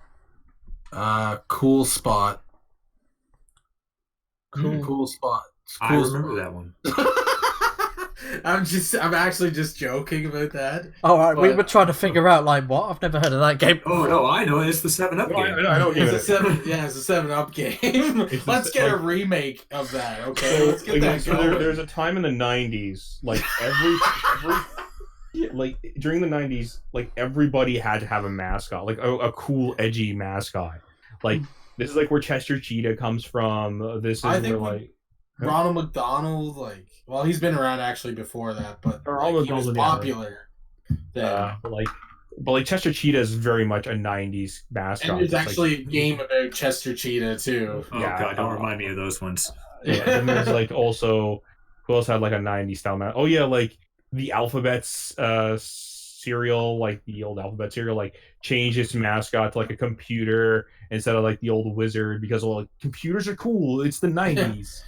Speaker 2: Cool Spot. Cool Spot.
Speaker 3: I remember that one.
Speaker 2: I'm actually just joking about that.
Speaker 1: Oh, right. We were trying to figure out like what? I've never heard of that game.
Speaker 3: Oh no, I know it's the 7-Up game.
Speaker 4: I know
Speaker 2: It's a 7-Up game. Let's get a remake of that. Okay, let's get that going.
Speaker 4: There's a time in the 90s, like every like during the 90s, like everybody had to have a mascot, like a cool, edgy mascot. Like this is like where Chester Cheetah comes from. This is where like
Speaker 2: Ronald McDonald, like, well, he's been around actually before that, but like, he was popular then.
Speaker 4: But Chester Cheetah is very much a 90s mascot.
Speaker 2: And there's actually a game about Chester Cheetah too.
Speaker 3: Oh god, don't remind me of those ones.
Speaker 4: Yeah, and there's like also who else had like a 90s style mascot? Oh yeah, like the Alphabet's cereal, like the old Alphabet cereal, like changed its mascot to like a computer instead of like the old wizard because well, like, computers are cool. It's the 90s.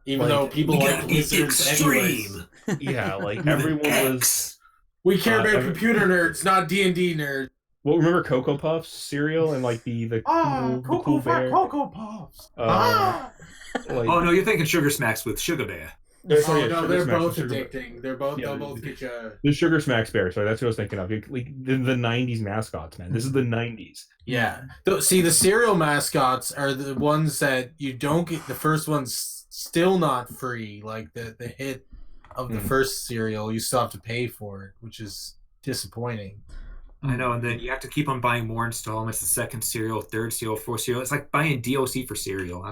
Speaker 2: Even though people like wizards
Speaker 3: extreme.
Speaker 2: anyways.
Speaker 4: Yeah, like everyone was.
Speaker 2: We care about computer nerds, not D&D nerds.
Speaker 4: Well, remember Cocoa Puffs cereal and like the cool bear?
Speaker 2: Cocoa Puffs.
Speaker 4: Like,
Speaker 3: oh no, you're thinking Sugar Smacks with Sugar Bear.
Speaker 2: They're both addicting. They'll both get you.
Speaker 4: The Sugar Smacks bear. Sorry, that's what I was thinking of. Like the 90s mascots, man. This is the 90s.
Speaker 2: Yeah. See, the cereal mascots are the ones that you don't get. The first one's still not free. Like the hit of the first cereal, you still have to pay for it, which is disappointing.
Speaker 3: I know, and then you have to keep on buying more installments. The second cereal, third cereal, fourth cereal. It's like buying DLC for cereal.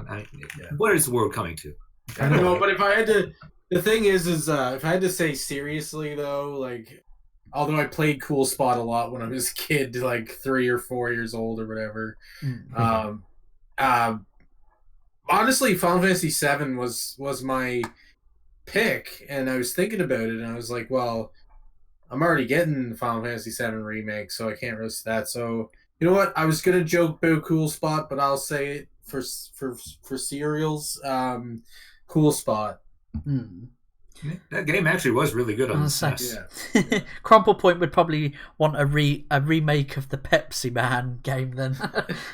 Speaker 3: What is the world coming to?
Speaker 2: I don't know, but if I had to, the thing is if I had to say seriously though, like, although I played Cool Spot a lot when I was a kid, like 3 or 4 years old or whatever, honestly, Final Fantasy VII was my pick, and I was thinking about it, and I was like, well, I'm already getting the Final Fantasy VII remake, so I can't risk that. So you know what? I was gonna joke about Cool Spot, but I'll say it for cereals. Cool Spot.
Speaker 3: That game actually was really good on the SNES.
Speaker 1: Yeah. Crumple Point would probably want a remake of the Pepsi Man game then.
Speaker 4: The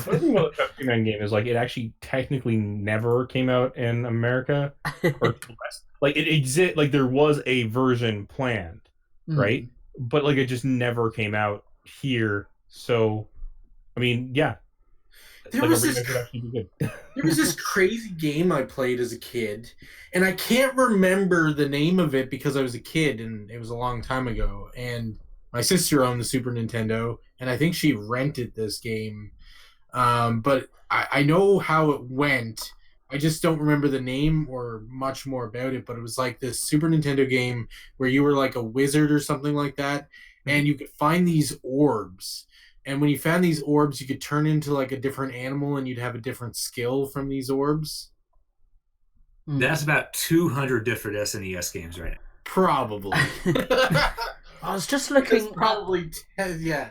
Speaker 4: funny thing about the Pepsi Man game is like it actually technically never came out in America or the West. Like it exists. Like there was a version planned, right? But like it just never came out here. So, I mean, yeah.
Speaker 2: There was this crazy game I played as a kid, and I can't remember the name of it because I was a kid and it was a long time ago. And my sister owned the Super Nintendo, and I think she rented this game. But I know how it went. I just don't remember the name or much more about it. But it was like this Super Nintendo game where you were like a wizard or something like that, and you could find these orbs. And when you found these orbs, you could turn into like a different animal and you'd have a different skill from these orbs.
Speaker 3: That's about 200 different SNES games right now.
Speaker 2: Probably.
Speaker 1: I was just looking.
Speaker 2: Probably 10, yeah.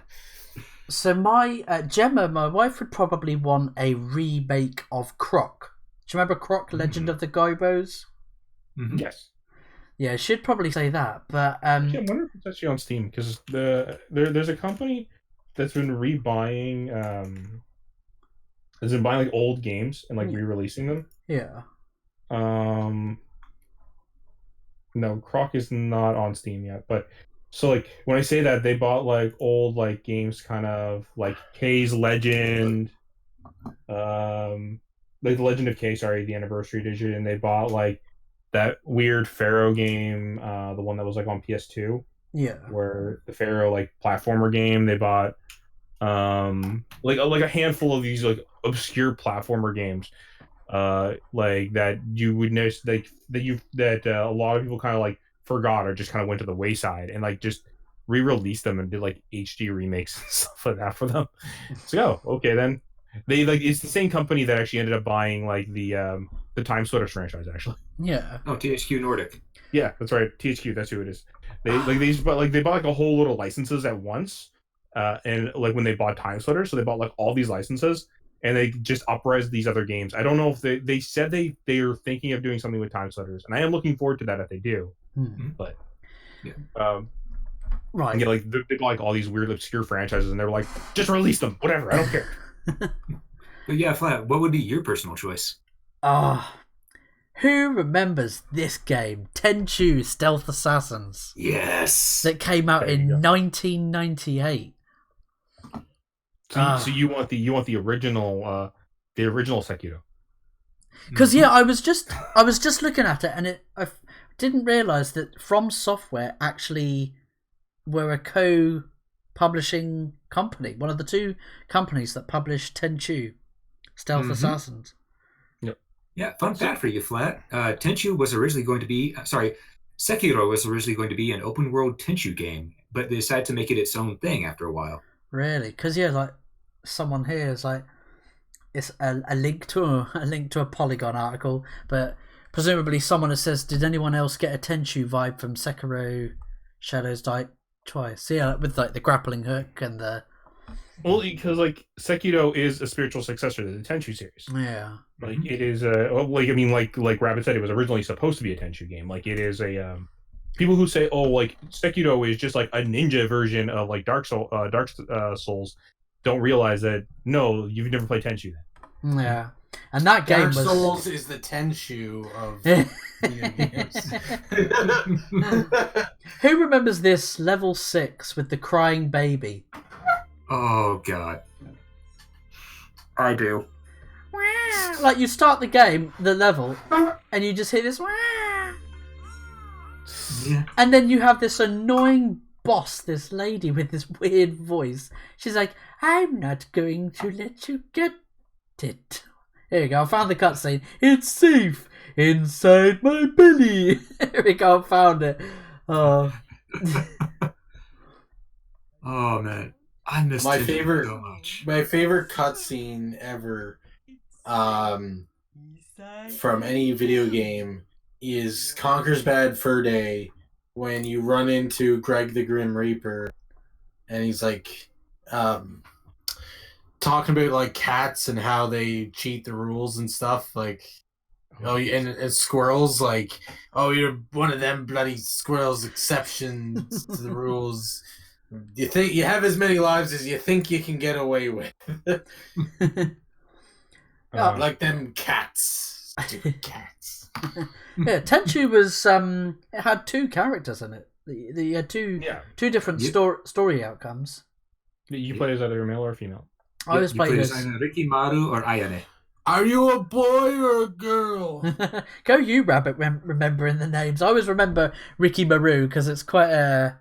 Speaker 1: So my Gemma, my wife would probably want a remake of Croc. Do you remember Croc, Legend of the Gobos?
Speaker 3: Mm-hmm.
Speaker 4: Yes.
Speaker 1: Yeah, she'd probably say that. But
Speaker 4: Actually, I wonder if it's actually on Steam because there's a company that's been rebuying has been buying like old games and like re-releasing them.
Speaker 1: Yeah.
Speaker 4: No, Croc is not on Steam yet, but so like when I say that, they bought like old like games, kind of like K's Legend, like the Legend of K, sorry, the Anniversary Edition, and they bought like that weird Pharaoh game, the one that was like on PS2.
Speaker 1: Yeah.
Speaker 4: Where the Pharaoh like platformer game, they bought like a handful of these like obscure platformer games like that you would notice like that a lot of people kind of like forgot or just kind of went to the wayside, and like just re-released them and did like HD remakes and stuff like that for them. So okay, then they like it's the same company that actually ended up buying like the Time Splitters franchise actually.
Speaker 1: Yeah.
Speaker 3: Oh, THQ Nordic.
Speaker 4: Yeah, that's right. THQ, that's who it is. They bought like a whole little licenses at once, and like when they bought Time Splitters, so they bought like all these licenses, and they just upres these other games. I don't know if they said they are thinking of doing something with Time Splitters, and I am looking forward to that if they do. But
Speaker 1: right,
Speaker 4: yeah, like they bought like all these weird obscure franchises, and they were like, just release them, whatever, I don't care.
Speaker 3: But yeah, Flat, what would be your personal choice?
Speaker 1: Who remembers this game, Tenchu Stealth Assassins?
Speaker 3: Yes,
Speaker 1: that came out in 1998.
Speaker 4: So you want the original Sekiro?
Speaker 1: Because I was just looking at it, and I didn't realize that From Software actually were a co-publishing company, one of the two companies that published Tenchu Stealth Assassins.
Speaker 4: Yep.
Speaker 3: Yeah, fun fact for you, Flat. Tenchu was originally going to be Sekiro was originally going to be an open world Tenchu game, but they decided to make it its own thing after a while.
Speaker 1: Really? Because like someone here is like, it's a link to a Polygon article, but presumably someone that says, did anyone else get a Tenchu vibe from Sekiro Shadows Die Twice? So yeah, with like the grappling hook and the...
Speaker 4: Well, because like Sekiro is a spiritual successor to the Tenchu series.
Speaker 1: Yeah.
Speaker 4: Like it is like Rabbit said, it was originally supposed to be a Tenchu game. Like it is a people who say, oh, like Sekiro is just like a ninja version of like Dark Souls don't realize that no, you've never played Tenchu then.
Speaker 1: Yeah. And that game
Speaker 2: Dark Souls is the Tenchu of video games.
Speaker 1: Who remembers this level 6 with the crying baby?
Speaker 3: Oh god. I do.
Speaker 1: Like you start the game, the level, and you just hear this and then you have this annoying boss, this lady with this weird voice. She's like, I'm not going to let you get it. Here we go, I found the cutscene. It's safe inside my belly. Here we go, I found it. Oh
Speaker 3: man. I missed
Speaker 2: my
Speaker 3: it
Speaker 2: favorite
Speaker 3: so much.
Speaker 2: My favorite cutscene ever from any video game is Conker's Bad Fur Day, when you run into Greg the Grim Reaper and he's like talking about like cats and how they cheat the rules and stuff, like and squirrels, like, oh, you're one of them bloody squirrels exceptions to the rules. You think you have as many lives as you think you can get away with. Like them cats. Stupid cats.
Speaker 1: Yeah, Tenchu was it had two characters in it. You had two different story outcomes.
Speaker 4: You play as either a male or a female.
Speaker 1: I was playing as
Speaker 3: Rikimaru or Ayane.
Speaker 2: Are you a boy or a girl?
Speaker 1: Go you, Rabbit, remembering the names. I always remember Ricky Maru because it's quite a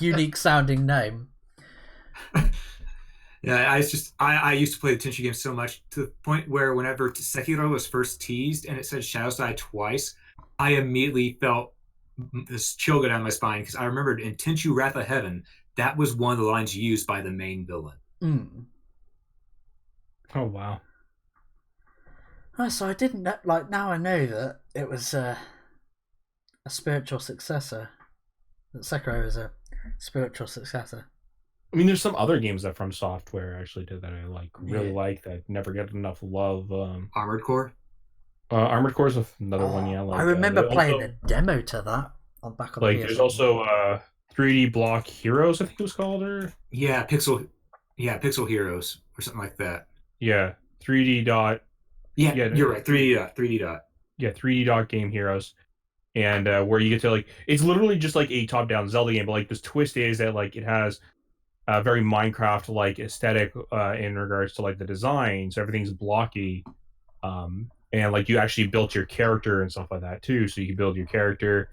Speaker 1: unique sounding name.
Speaker 3: Yeah, I used to play the Tenchu game so much to the point where whenever Sekiro was first teased and it said Shadows Die Twice, I immediately felt this chill go down my spine because I remembered in Tenchu Wrath of Heaven, that was one of the lines used by the main villain.
Speaker 4: Oh, wow.
Speaker 1: Oh, so I didn't know, like, now I know that it was a spiritual successor. That Sekiro is a spiritual successor.
Speaker 4: I mean, there's some other games that From Software actually did that I really like that never get enough love.
Speaker 3: Armored Core.
Speaker 4: Armored Core is another one. Yeah,
Speaker 1: I remember playing a demo to that on back on the PS1.
Speaker 4: There's also 3D Block Heroes, I think it was called, or
Speaker 3: Pixel Heroes or something like that.
Speaker 4: Yeah, 3D dot.
Speaker 3: Yeah, you're right. 3D dot.
Speaker 4: Yeah, 3D dot game heroes, and where you get to it's literally just like a top-down Zelda game, but this twist is that it has a very Minecraft aesthetic in regards to the design, so everything's blocky, and you actually built your character and stuff like that too, so you can build your character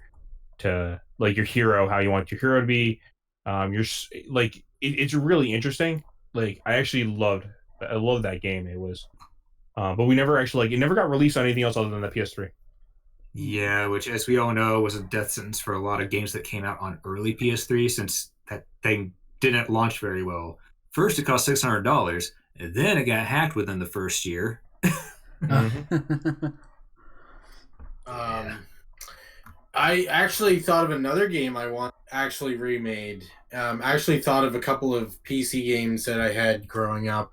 Speaker 4: to your hero how you want your hero to be. It's really interesting. I actually loved that game. It was. But we never actually it never got released on anything else other than the PS3.
Speaker 3: Yeah, which, as we all know, was a death sentence for a lot of games that came out on early PS3, since that thing didn't launch very well. First, it cost $600, and then it got hacked within the first year.
Speaker 2: I actually thought of another game I want actually remade. I actually thought of a couple of PC games that I had growing up.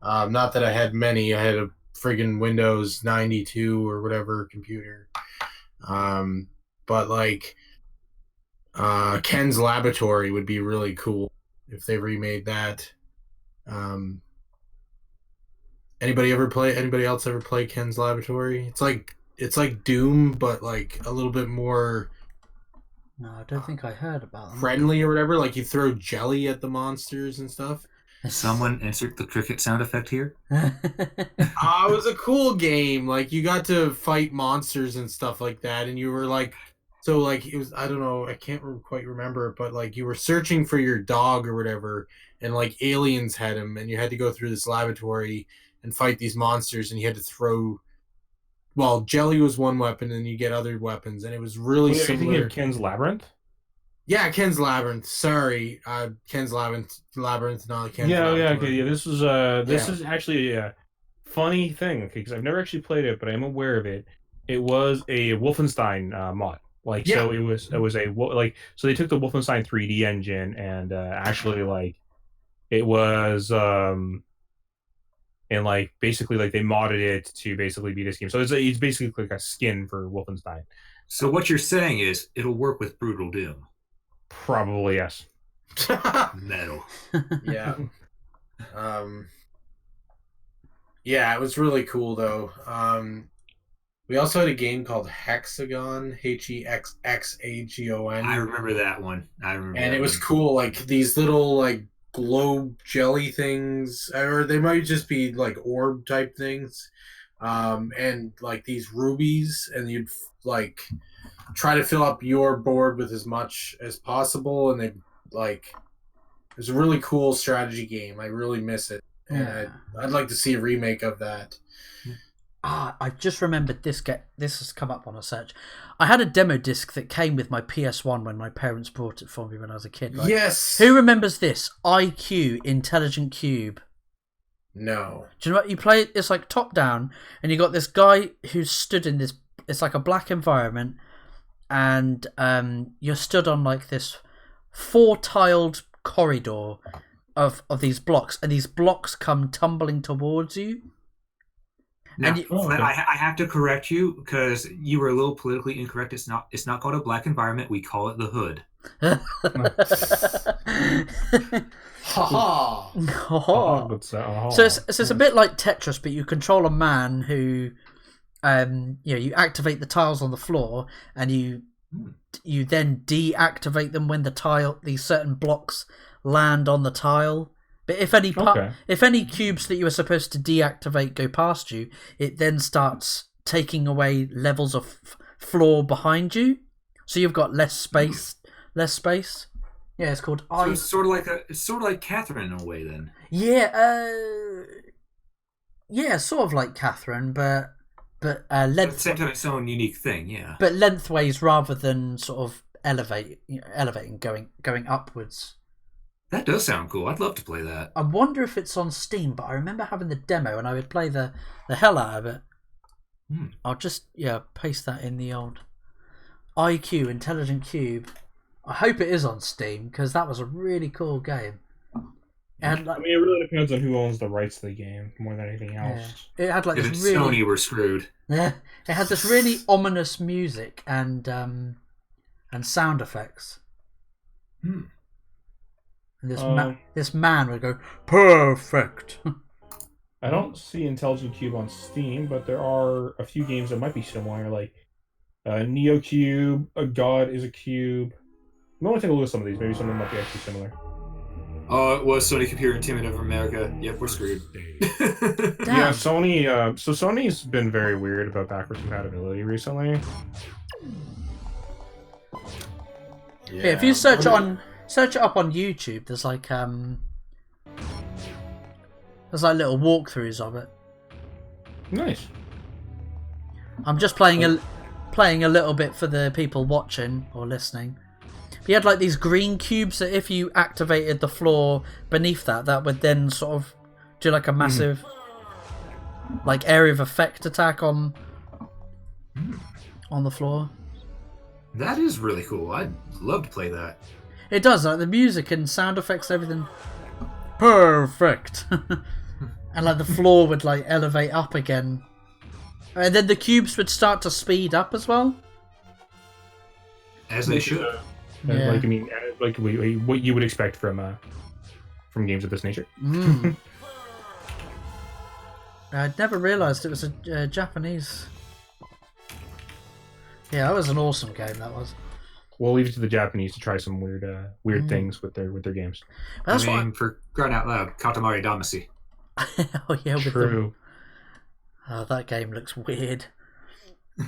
Speaker 2: Not that I had many. I had a friggin' Windows 92 or whatever computer. But Ken's Laboratory would be really cool if they remade that. Anybody else ever play Ken's Laboratory? It's like Doom, but a little bit more.
Speaker 1: No, I don't think I heard about them.
Speaker 2: Friendly or whatever. You throw jelly at the monsters and stuff.
Speaker 3: Someone insert the cricket sound effect here.
Speaker 2: It was a cool game. You got to fight monsters and stuff like that, and you were it was, I don't know, I can't quite remember, but you were searching for your dog or whatever, and aliens had him, and you had to go through this laboratory and fight these monsters, and you had to throw. Well, jelly was one weapon, and you get other weapons, and it was really similar.
Speaker 4: You think Ken's Labyrinth?
Speaker 2: Yeah, Ken's Labyrinth. Sorry, Ken's Labyrinth, not Ken's
Speaker 4: Labyrinth.
Speaker 2: Yeah,
Speaker 4: okay. Yeah, this is actually a funny thing, because I've never actually played it, but I am aware of it. It was a Wolfenstein mod. So it was so they took the Wolfenstein 3D engine and actually it was and basically they modded it to basically be this game. So it's basically a skin for Wolfenstein.
Speaker 3: So what you're saying is it'll work with Brutal Doom.
Speaker 4: Probably yes.
Speaker 3: Metal.
Speaker 2: Yeah. Yeah, it was really cool though. We also had a game called Hexagon, Hexagon.
Speaker 3: I remember that one.
Speaker 2: And it was cool. These little globe jelly things, or they might just be orb type things, and these rubies, and you'd try to fill up your board with as much as possible, and it was a really cool strategy game. I really miss it, and I'd like to see a remake of that.
Speaker 1: I just remembered this has come up on a search. I had a demo disc that came with my PS1 when my parents bought it for me when I was a kid.
Speaker 2: Yes.
Speaker 1: Who remembers this? IQ, Intelligent Cube.
Speaker 2: No.
Speaker 1: Do you know what you play? It's top down, and you got this guy who stood in this. It's a black environment, and you're stood on this 4-tiled corridor of these blocks, and these blocks come tumbling towards you.
Speaker 3: Now, I have to correct you because you were a little politically incorrect. It's not called a black environment. We call it the hood.
Speaker 2: Ha ha.
Speaker 1: So it's a bit like Tetris, but you control a man who, you activate the tiles on the floor, and you then deactivate them when these certain blocks land on the tile. But if any cubes that you were supposed to deactivate go past you, it then starts taking away levels of floor behind you, so you've got less space. Yeah, it's called.
Speaker 3: So it's sort of like Catherine in a way, then.
Speaker 1: Yeah, sort of like Catherine, but length.
Speaker 3: At the same time, its own unique thing, yeah.
Speaker 1: But lengthways rather than sort of elevating, going upwards.
Speaker 3: That does sound cool. I'd love to play that.
Speaker 1: I wonder if it's on Steam, but I remember having the demo and I would play the hell out of it. I'll just paste that in the old IQ Intelligent Cube. I hope it is on Steam because that was a really cool game. And
Speaker 4: I mean, it really depends on who owns the rights to the game more than anything else.
Speaker 1: it had like
Speaker 3: If
Speaker 1: this
Speaker 3: it's
Speaker 1: really
Speaker 3: Sony, we're screwed.
Speaker 1: it had this really ominous music and sound effects.
Speaker 3: Hmm.
Speaker 1: And this man would go perfect.
Speaker 4: I don't see Intelligent Cube on Steam, but there are a few games that might be similar, like Neo Cube, A God is a Cube. I want to take a look at some of these. Maybe some of them might be actually similar.
Speaker 3: Oh, it was Sony Computer Entertainment of America. Yep, we're screwed.
Speaker 4: Yeah, Sony. So Sony's been very weird about backwards compatibility recently.
Speaker 1: Yeah, if you search it up on YouTube, there's like little walkthroughs of it.
Speaker 4: Nice.
Speaker 1: I'm just playing a little bit for the people watching or listening. He had like these green cubes that if you activated the floor beneath that would then sort of do like a massive like area of effect attack on the floor.
Speaker 3: That is really cool. I'd love to play that.
Speaker 1: It does, like the music and sound effects, everything perfect. And like the floor would like elevate up again. And then the cubes would start to speed up as well.
Speaker 3: As they should.
Speaker 1: Yeah.
Speaker 4: Like, I mean, like what you would expect from games of this nature.
Speaker 1: I'd never realised it was a Japanese. Yeah, that was an awesome game. That was.
Speaker 4: We'll leave it to the Japanese to try some weird things with their games.
Speaker 1: That's
Speaker 3: for crying out loud, Katamari Damacy.
Speaker 1: Oh yeah, with
Speaker 4: True.
Speaker 1: Oh, that game looks weird.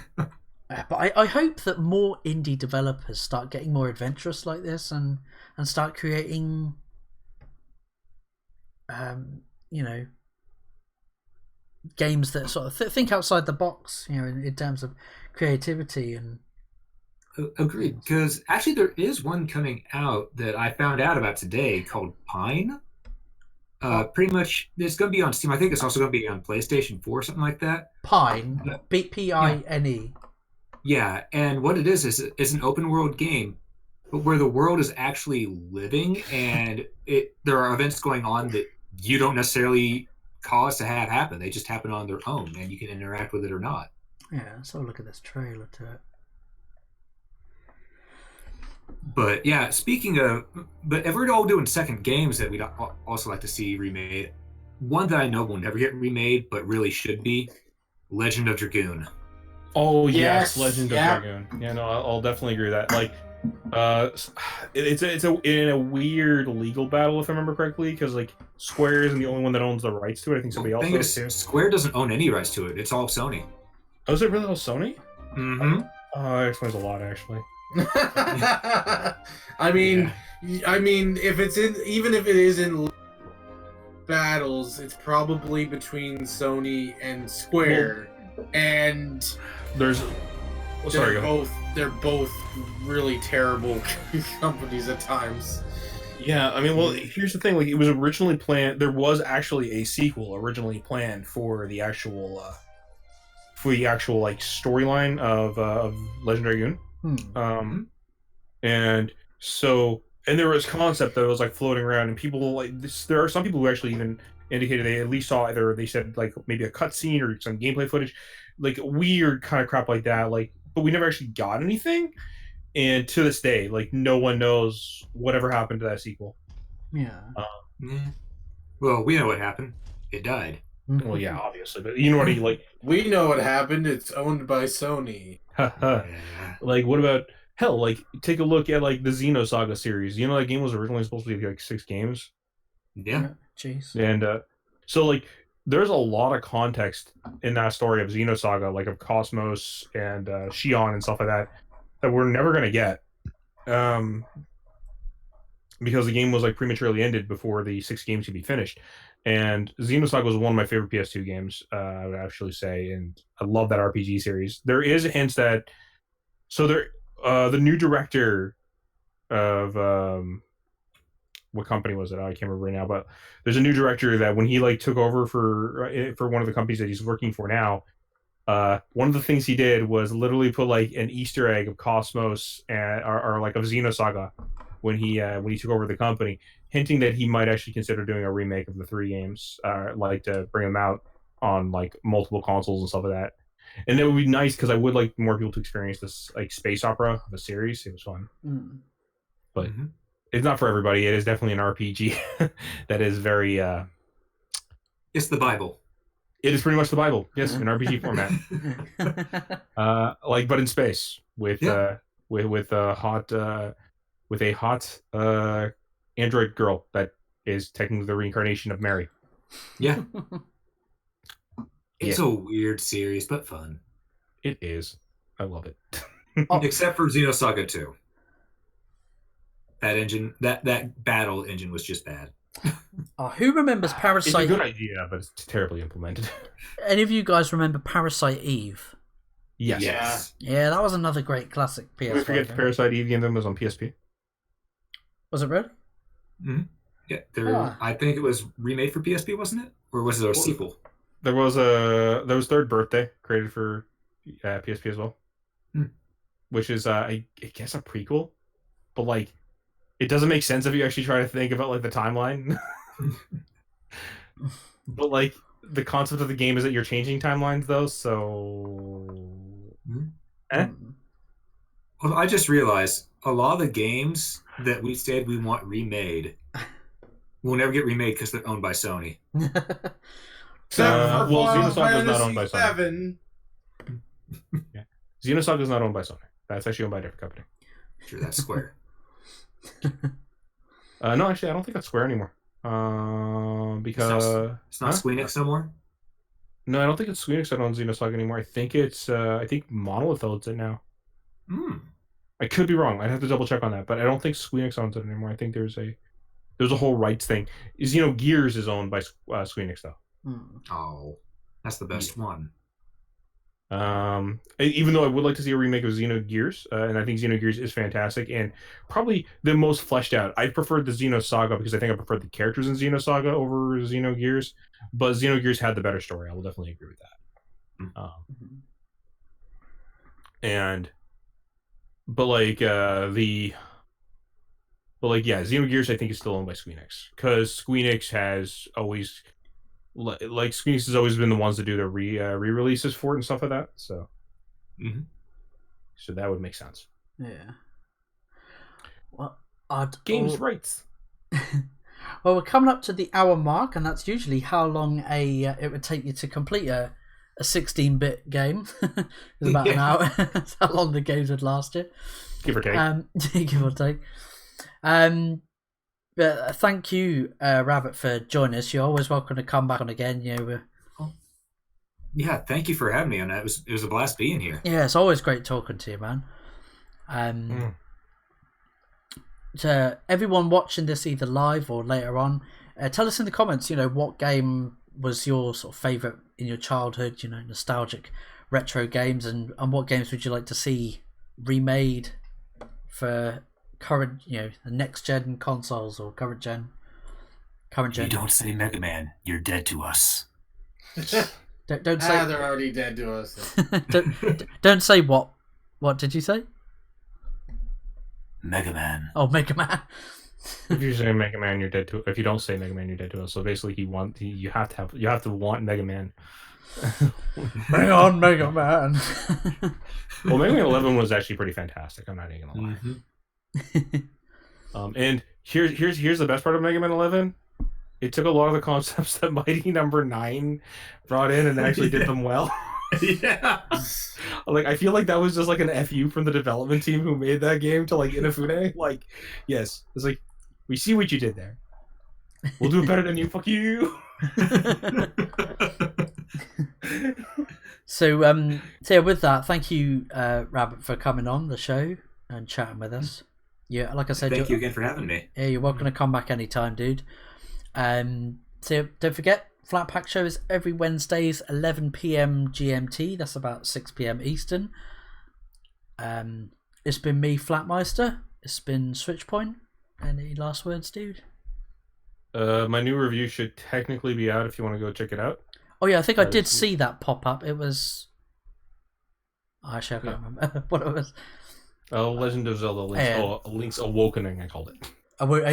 Speaker 1: But I hope that more indie developers start getting more adventurous like this and start creating, games that sort of think outside the box, in terms of creativity and.
Speaker 3: Agreed, because actually there is one coming out that I found out about today called Pine. Pretty much, it's going to be on Steam. I think it's also going to be on PlayStation 4 or something like that.
Speaker 1: Pine, Pine.
Speaker 3: Yeah, and what it is it's an open world game, but where the world is actually living, and there are events going on that you don't necessarily cause to have happen. They just happen on their own, and you can interact with it or not.
Speaker 1: Yeah, let's have a look at this trailer to it.
Speaker 3: But yeah, but if we're all doing second games that we'd also like to see remade, one that I know will never get remade, but really should be, Legend of Dragoon.
Speaker 4: Oh yes, Legend of Dragoon. Yeah, no, I'll definitely agree with that. Like, it's in a weird legal battle, if I remember correctly, because like Square isn't the only one that owns the rights to it. I think somebody else does too.
Speaker 3: Square doesn't own any rights to it. It's all Sony.
Speaker 4: Oh, is it really all Sony?
Speaker 3: Mm-hmm.
Speaker 4: Oh, that explains a lot, actually.
Speaker 2: I mean, if it's even if it is in battles, it's probably between Sony and Square, and
Speaker 4: they're
Speaker 2: both really terrible companies at times.
Speaker 4: Yeah, I mean, well, here's the thing: like, it was originally planned. There was actually a sequel originally planned for the actual like storyline of Legend of Dragoon. And there was concept that was like floating around, and people like this. There are some people who actually even indicated they at least saw either they said like maybe a cutscene or some gameplay footage, like weird kind of crap like that. Like, but we never actually got anything, and to this day, like no one knows whatever happened to that sequel.
Speaker 1: Yeah.
Speaker 3: Well, we know what happened. It died.
Speaker 4: Well, yeah, obviously, but you know what he like.
Speaker 2: We know what happened. It's owned by Sony.
Speaker 4: Like, what about hell? Like, take a look at like the Xenosaga series. You know, that game was originally supposed to be like 6 games.
Speaker 3: Yeah.
Speaker 1: Jeez.
Speaker 4: And so like, there's a lot of context in that story of Xenosaga, like of Cosmos and Shion and stuff like that we're never gonna get, because the game was like prematurely ended before the 6 games could be finished. And Xenosaga was one of my favorite PS2 games, I would actually say, and I love that RPG series. There is hints that, the new director of what company was it? I can't remember right now, but there's a new director that when he like took over for one of the companies that he's working for now, one of the things he did was literally put like an Easter egg of Cosmos or like of Xenosaga when he took over the company, hinting that he might actually consider doing a remake of the 3 games, like to bring them out on like multiple consoles and stuff like that. And it would be nice because I would like more people to experience this like space opera of a series. It was fun, but it's not for everybody. It is definitely an RPG that is very.
Speaker 3: It's the Bible.
Speaker 4: It is pretty much the Bible. Yes, in RPG format. But in space with a hot android girl that is technically the reincarnation of Mary.
Speaker 3: Yeah. It's a weird series, but fun.
Speaker 4: It is. I love it.
Speaker 3: Except for Xenosaga 2. That engine, that battle engine was just bad.
Speaker 1: Who remembers Parasite?
Speaker 4: It's a good idea, but it's terribly implemented.
Speaker 1: Any of you guys remember Parasite Eve?
Speaker 4: Yes.
Speaker 1: Yeah, that was another great classic PS5.
Speaker 4: We forget the Parasite Eve game that was on PSP.
Speaker 1: Was it really?
Speaker 3: Mm-hmm. Yeah, I think it was remade for PSP, wasn't it? Or was it a sequel?
Speaker 4: There was Third Birthday created for PSP as well, which is I guess a prequel, but like it doesn't make sense if you actually try to think about like the timeline. But like the concept of the game is that you're changing timelines though, so.
Speaker 3: Well, I just realized a lot of the games that we said we want remade will never get remade because they're owned by Sony.
Speaker 4: Xenosaga is not owned by Sony. Yeah. Xenosaga is not owned by Sony. That's actually owned by a different company.
Speaker 3: Sure, that's Square.
Speaker 4: No, actually, I don't think that's Square anymore. Because
Speaker 3: it's not Squeenix no more.
Speaker 4: No, I don't think it's Squeenix that owns Xenosaga anymore. I think it's Monolith owns it now. I could be wrong. I'd have to double check on that, but I don't think Squeenix owns it anymore. I think there's a whole rights thing. Gears is owned by Squeenix though.
Speaker 3: Oh, that's the best one.
Speaker 4: Even though I would like to see a remake of Xenogears, and I think Xenogears is fantastic and probably the most fleshed out. I preferred the Xenosaga because I think I preferred the characters in Xenosaga over Xenogears, but Xenogears had the better story. I will definitely agree with that. Xenogears I think is still owned by Squeenix because Squeenix has always. Like Squeenix has always been the ones that do the re-releases for it and stuff like that. So, so that would make sense.
Speaker 1: Yeah. Well,
Speaker 4: games rights.
Speaker 1: Well, we're coming up to the hour mark, and that's usually how long it would take you to complete a 16-bit game. It's about an hour. That's how long the games would last you.
Speaker 4: Give or take.
Speaker 1: Give or take. Thank you, Rabbit, for joining us. You're always welcome to come back on again.
Speaker 3: Yeah, thank you for having me on that. It was a blast being here.
Speaker 1: Yeah, it's always great talking to you, man. To everyone watching this either live or later on, tell us in the comments, what game was your sort of favourite in your childhood, nostalgic retro games, and what games would you like to see remade for current, the next gen consoles or current gen.
Speaker 5: You don't say Mega Man, you're dead to us.
Speaker 1: Don't say
Speaker 2: they're already dead to us.
Speaker 1: don't say what. What did you say?
Speaker 5: Mega Man.
Speaker 1: Oh, Mega Man.
Speaker 4: If you say Mega Man, you're dead to. If you don't say Mega Man, you're dead to us. So basically, you have to want Mega Man.
Speaker 1: Bring on Mega Man.
Speaker 4: Well, Mega Man 11 was actually pretty fantastic. I'm not even gonna lie. And here's the best part of Mega Man 11. It took a lot of the concepts that Mighty Number 9 brought in and actually did them well.
Speaker 3: Yeah.
Speaker 4: Like I feel like that was just like an FU from the development team who made that game to like Inafune. Like, yes, it's like we see what you did there. We'll do it better than you. Fuck you.
Speaker 1: So with that, thank you, Rabbit, for coming on the show and chatting with us. Yeah, like I said,
Speaker 3: thank you again for having me.
Speaker 1: Yeah, you're welcome to come back anytime, dude. So don't forget, Flat Pack Show is every Wednesdays, 11 p.m. GMT. That's about 6 p.m. Eastern. It's been me, Flattmeister. It's been Switchpoint. Any last words, dude?
Speaker 4: My new review should technically be out if you want to go check it out.
Speaker 1: Oh yeah, I think I did see that pop up. It was. Actually, I can't remember what it was.
Speaker 4: Legend of Zelda Link's Awakening, I called it.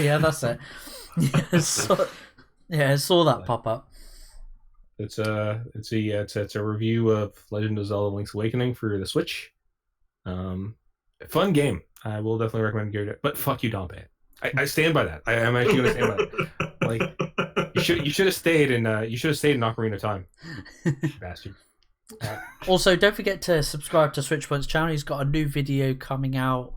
Speaker 1: Yeah, that's it. I saw that pop up.
Speaker 4: It's a review of Legend of Zelda Link's Awakening for the Switch. Fun game. I will definitely recommend giving it. But fuck you, don't pay it. I stand by that. I'm actually gonna stand by that. Like you should have stayed in Ocarina of Time, bastard.
Speaker 1: Also, don't forget to subscribe to Switchpoint's channel. He's got a new video coming out.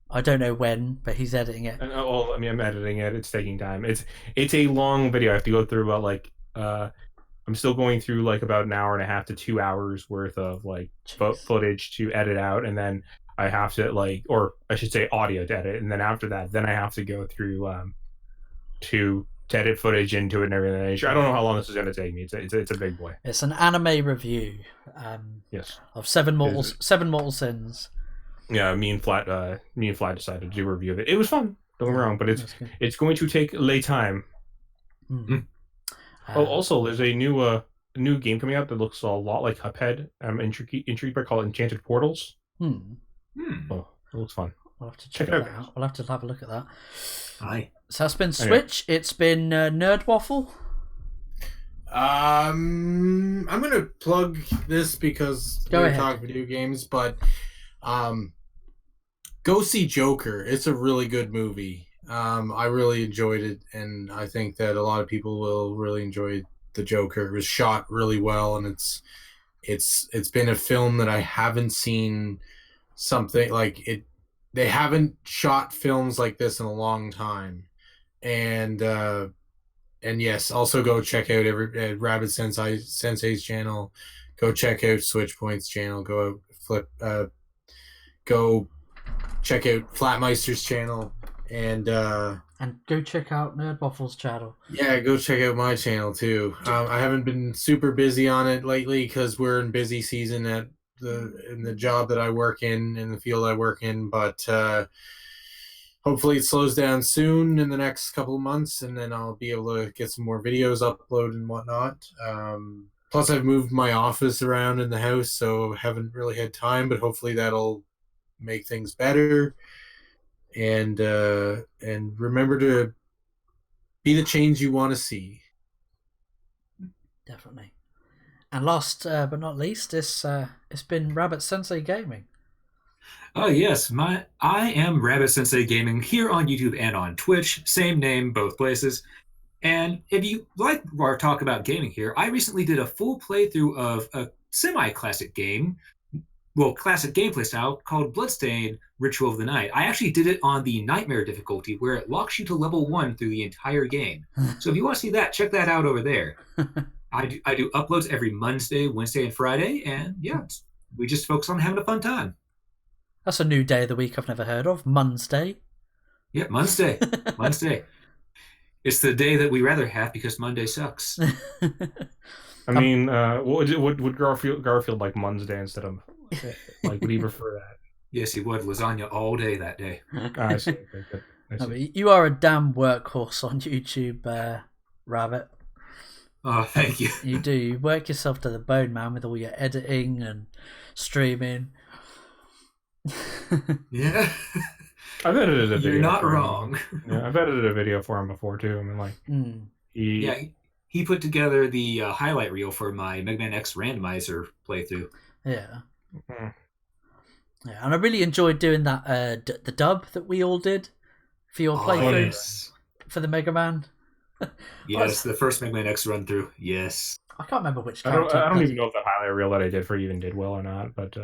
Speaker 1: I don't know when, but he's editing it.
Speaker 4: I'm editing it. It's taking time. It's a long video. I have to go through about I'm still going through about an hour and a half to 2 hours worth of footage to edit out, and then I have to or I should say audio to edit, and then after that, then I have to go through to edit footage into it and everything. I don't know how long this is going to take me. It's a big boy.
Speaker 1: It's an anime review.
Speaker 4: Yes.
Speaker 1: Of Seven Mortal Sins. Yeah,
Speaker 4: me and Flat decided to do a review of it. It was fun. Don't get me wrong, but it's going to take late time.
Speaker 1: Mm.
Speaker 4: Also, there's a new game coming out that looks a lot like Cuphead. I'm intrigued by called Enchanted Portals. Oh, it looks fun.
Speaker 1: We'll have to check it out. We'll have to have a look at that.
Speaker 3: Aye.
Speaker 1: So that's been Switch. Okay. It's been Nerd Waffle.
Speaker 2: I'm gonna plug this because we're talking video games, but go see Joker. It's a really good movie. I really enjoyed it, and I think that a lot of people will really enjoy the Joker. It was shot really well, and it's been a film that I haven't seen something like it. They haven't shot films like this in a long time, and yes, also go check out Rabbit Sensei's channel. Go check out Switchpoint's channel. Go check out Flattmeister's channel, and
Speaker 1: go check out Nerd Waffle's channel.
Speaker 2: Yeah, go check out my channel too. I haven't been super busy on it lately because we're in busy season in the job that I work in the field I work in, but hopefully it slows down soon in the next couple of months, and then I'll be able to get some more videos uploaded and whatnot. Plus, I've moved my office around in the house, so haven't really had time, but hopefully that'll make things better. And remember to be the change you want to see.
Speaker 1: Definitely. And last but not least, it's been Rabbit Sensei Gaming.
Speaker 3: Oh yes, I am Rabbit Sensei Gaming here on YouTube and on Twitch. Same name, both places. And if you like our talk about gaming here, I recently did a full playthrough of a semi-classic game, classic gameplay style called Bloodstained Ritual of the Night. I actually did it on the Nightmare difficulty, where it locks you to level 1 through the entire game. So if you want to see that, check that out over there. I do uploads every Monday, Wednesday, and Friday, and we just focus on having a fun time.
Speaker 1: That's a new day of the week I've never heard of. Monday.
Speaker 3: Yeah, Monday. Monday. It's the day that we rather have because Monday sucks.
Speaker 4: I mean, would Garfield like Monday instead of would he prefer that?
Speaker 3: Yes, he would. Lasagna all day that day.
Speaker 4: I see. I
Speaker 1: see. You are a damn workhorse on YouTube, Rabbit.
Speaker 3: Oh, thank you.
Speaker 1: You do. You work yourself to the bone, man, with all your editing and streaming.
Speaker 3: Yeah.
Speaker 4: I've edited a video.
Speaker 3: You're not wrong.
Speaker 4: Yeah, I've edited a video for him before too. I mean,
Speaker 3: he put together the highlight reel for my Mega Man X randomizer playthrough.
Speaker 1: Yeah. Mm-hmm. Yeah, and I really enjoyed doing that. The dub that we all did for your playthrough for the Mega Man.
Speaker 3: Yes, the first Mega Man X run through. Yes.
Speaker 1: I can't remember which character.
Speaker 4: I don't even know if the highlight reel that I did for you even did well or not, but.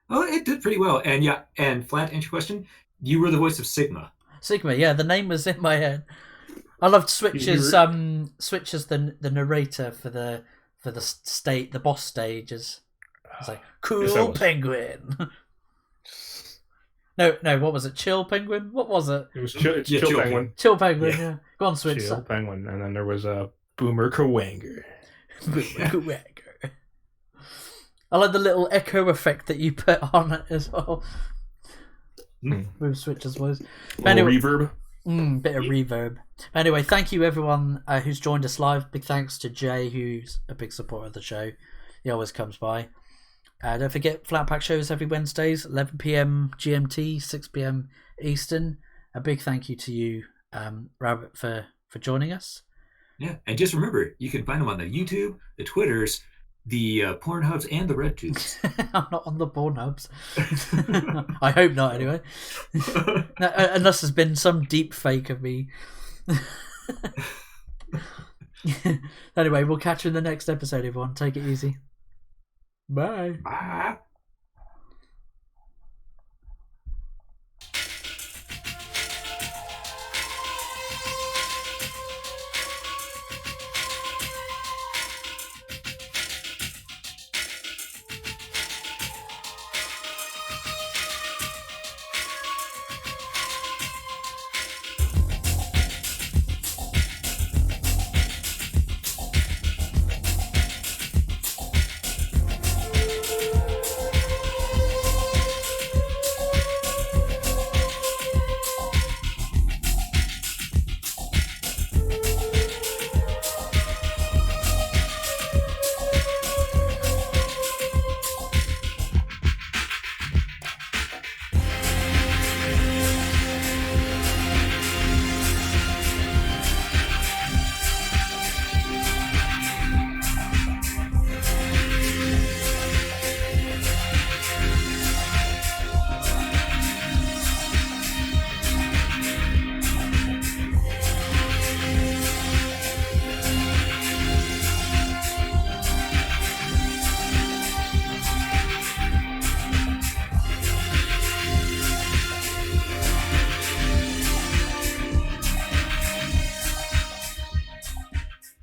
Speaker 3: Oh, it did pretty well. And Flat, answer your question, you were the voice of Sigma.
Speaker 1: Sigma, yeah, the name was in my head. I loved Switch's the narrator for the boss stages. It's like cool penguin. No, what was it? Chill penguin? What was it?
Speaker 4: It was chill penguin.
Speaker 1: Chill penguin. Yeah. Go on, Switch.
Speaker 4: Chill penguin, and then there was a Boomer Kawanger.
Speaker 1: Boomer Kawanger. I like the little echo effect that you put on it as well. With Switch's voice.
Speaker 4: Anyway, reverb.
Speaker 1: Bit of reverb. Anyway, thank you everyone who's joined us live. Big thanks to Jay, who's a big supporter of the show. He always comes by. Don't forget, Flat Pack shows every Wednesdays, 11 p.m. GMT, 6 p.m. Eastern. A big thank you to you, Rabbit, for joining us.
Speaker 3: Yeah, and just remember, you can find them on the YouTube, the Twitters, the Pornhubs, and the RedTubes.
Speaker 1: I'm not on the Pornhubs. I hope not, anyway. Unless there's been some deep fake of me. Anyway, we'll catch you in the next episode, everyone. Take it easy. Bye.
Speaker 3: Bye.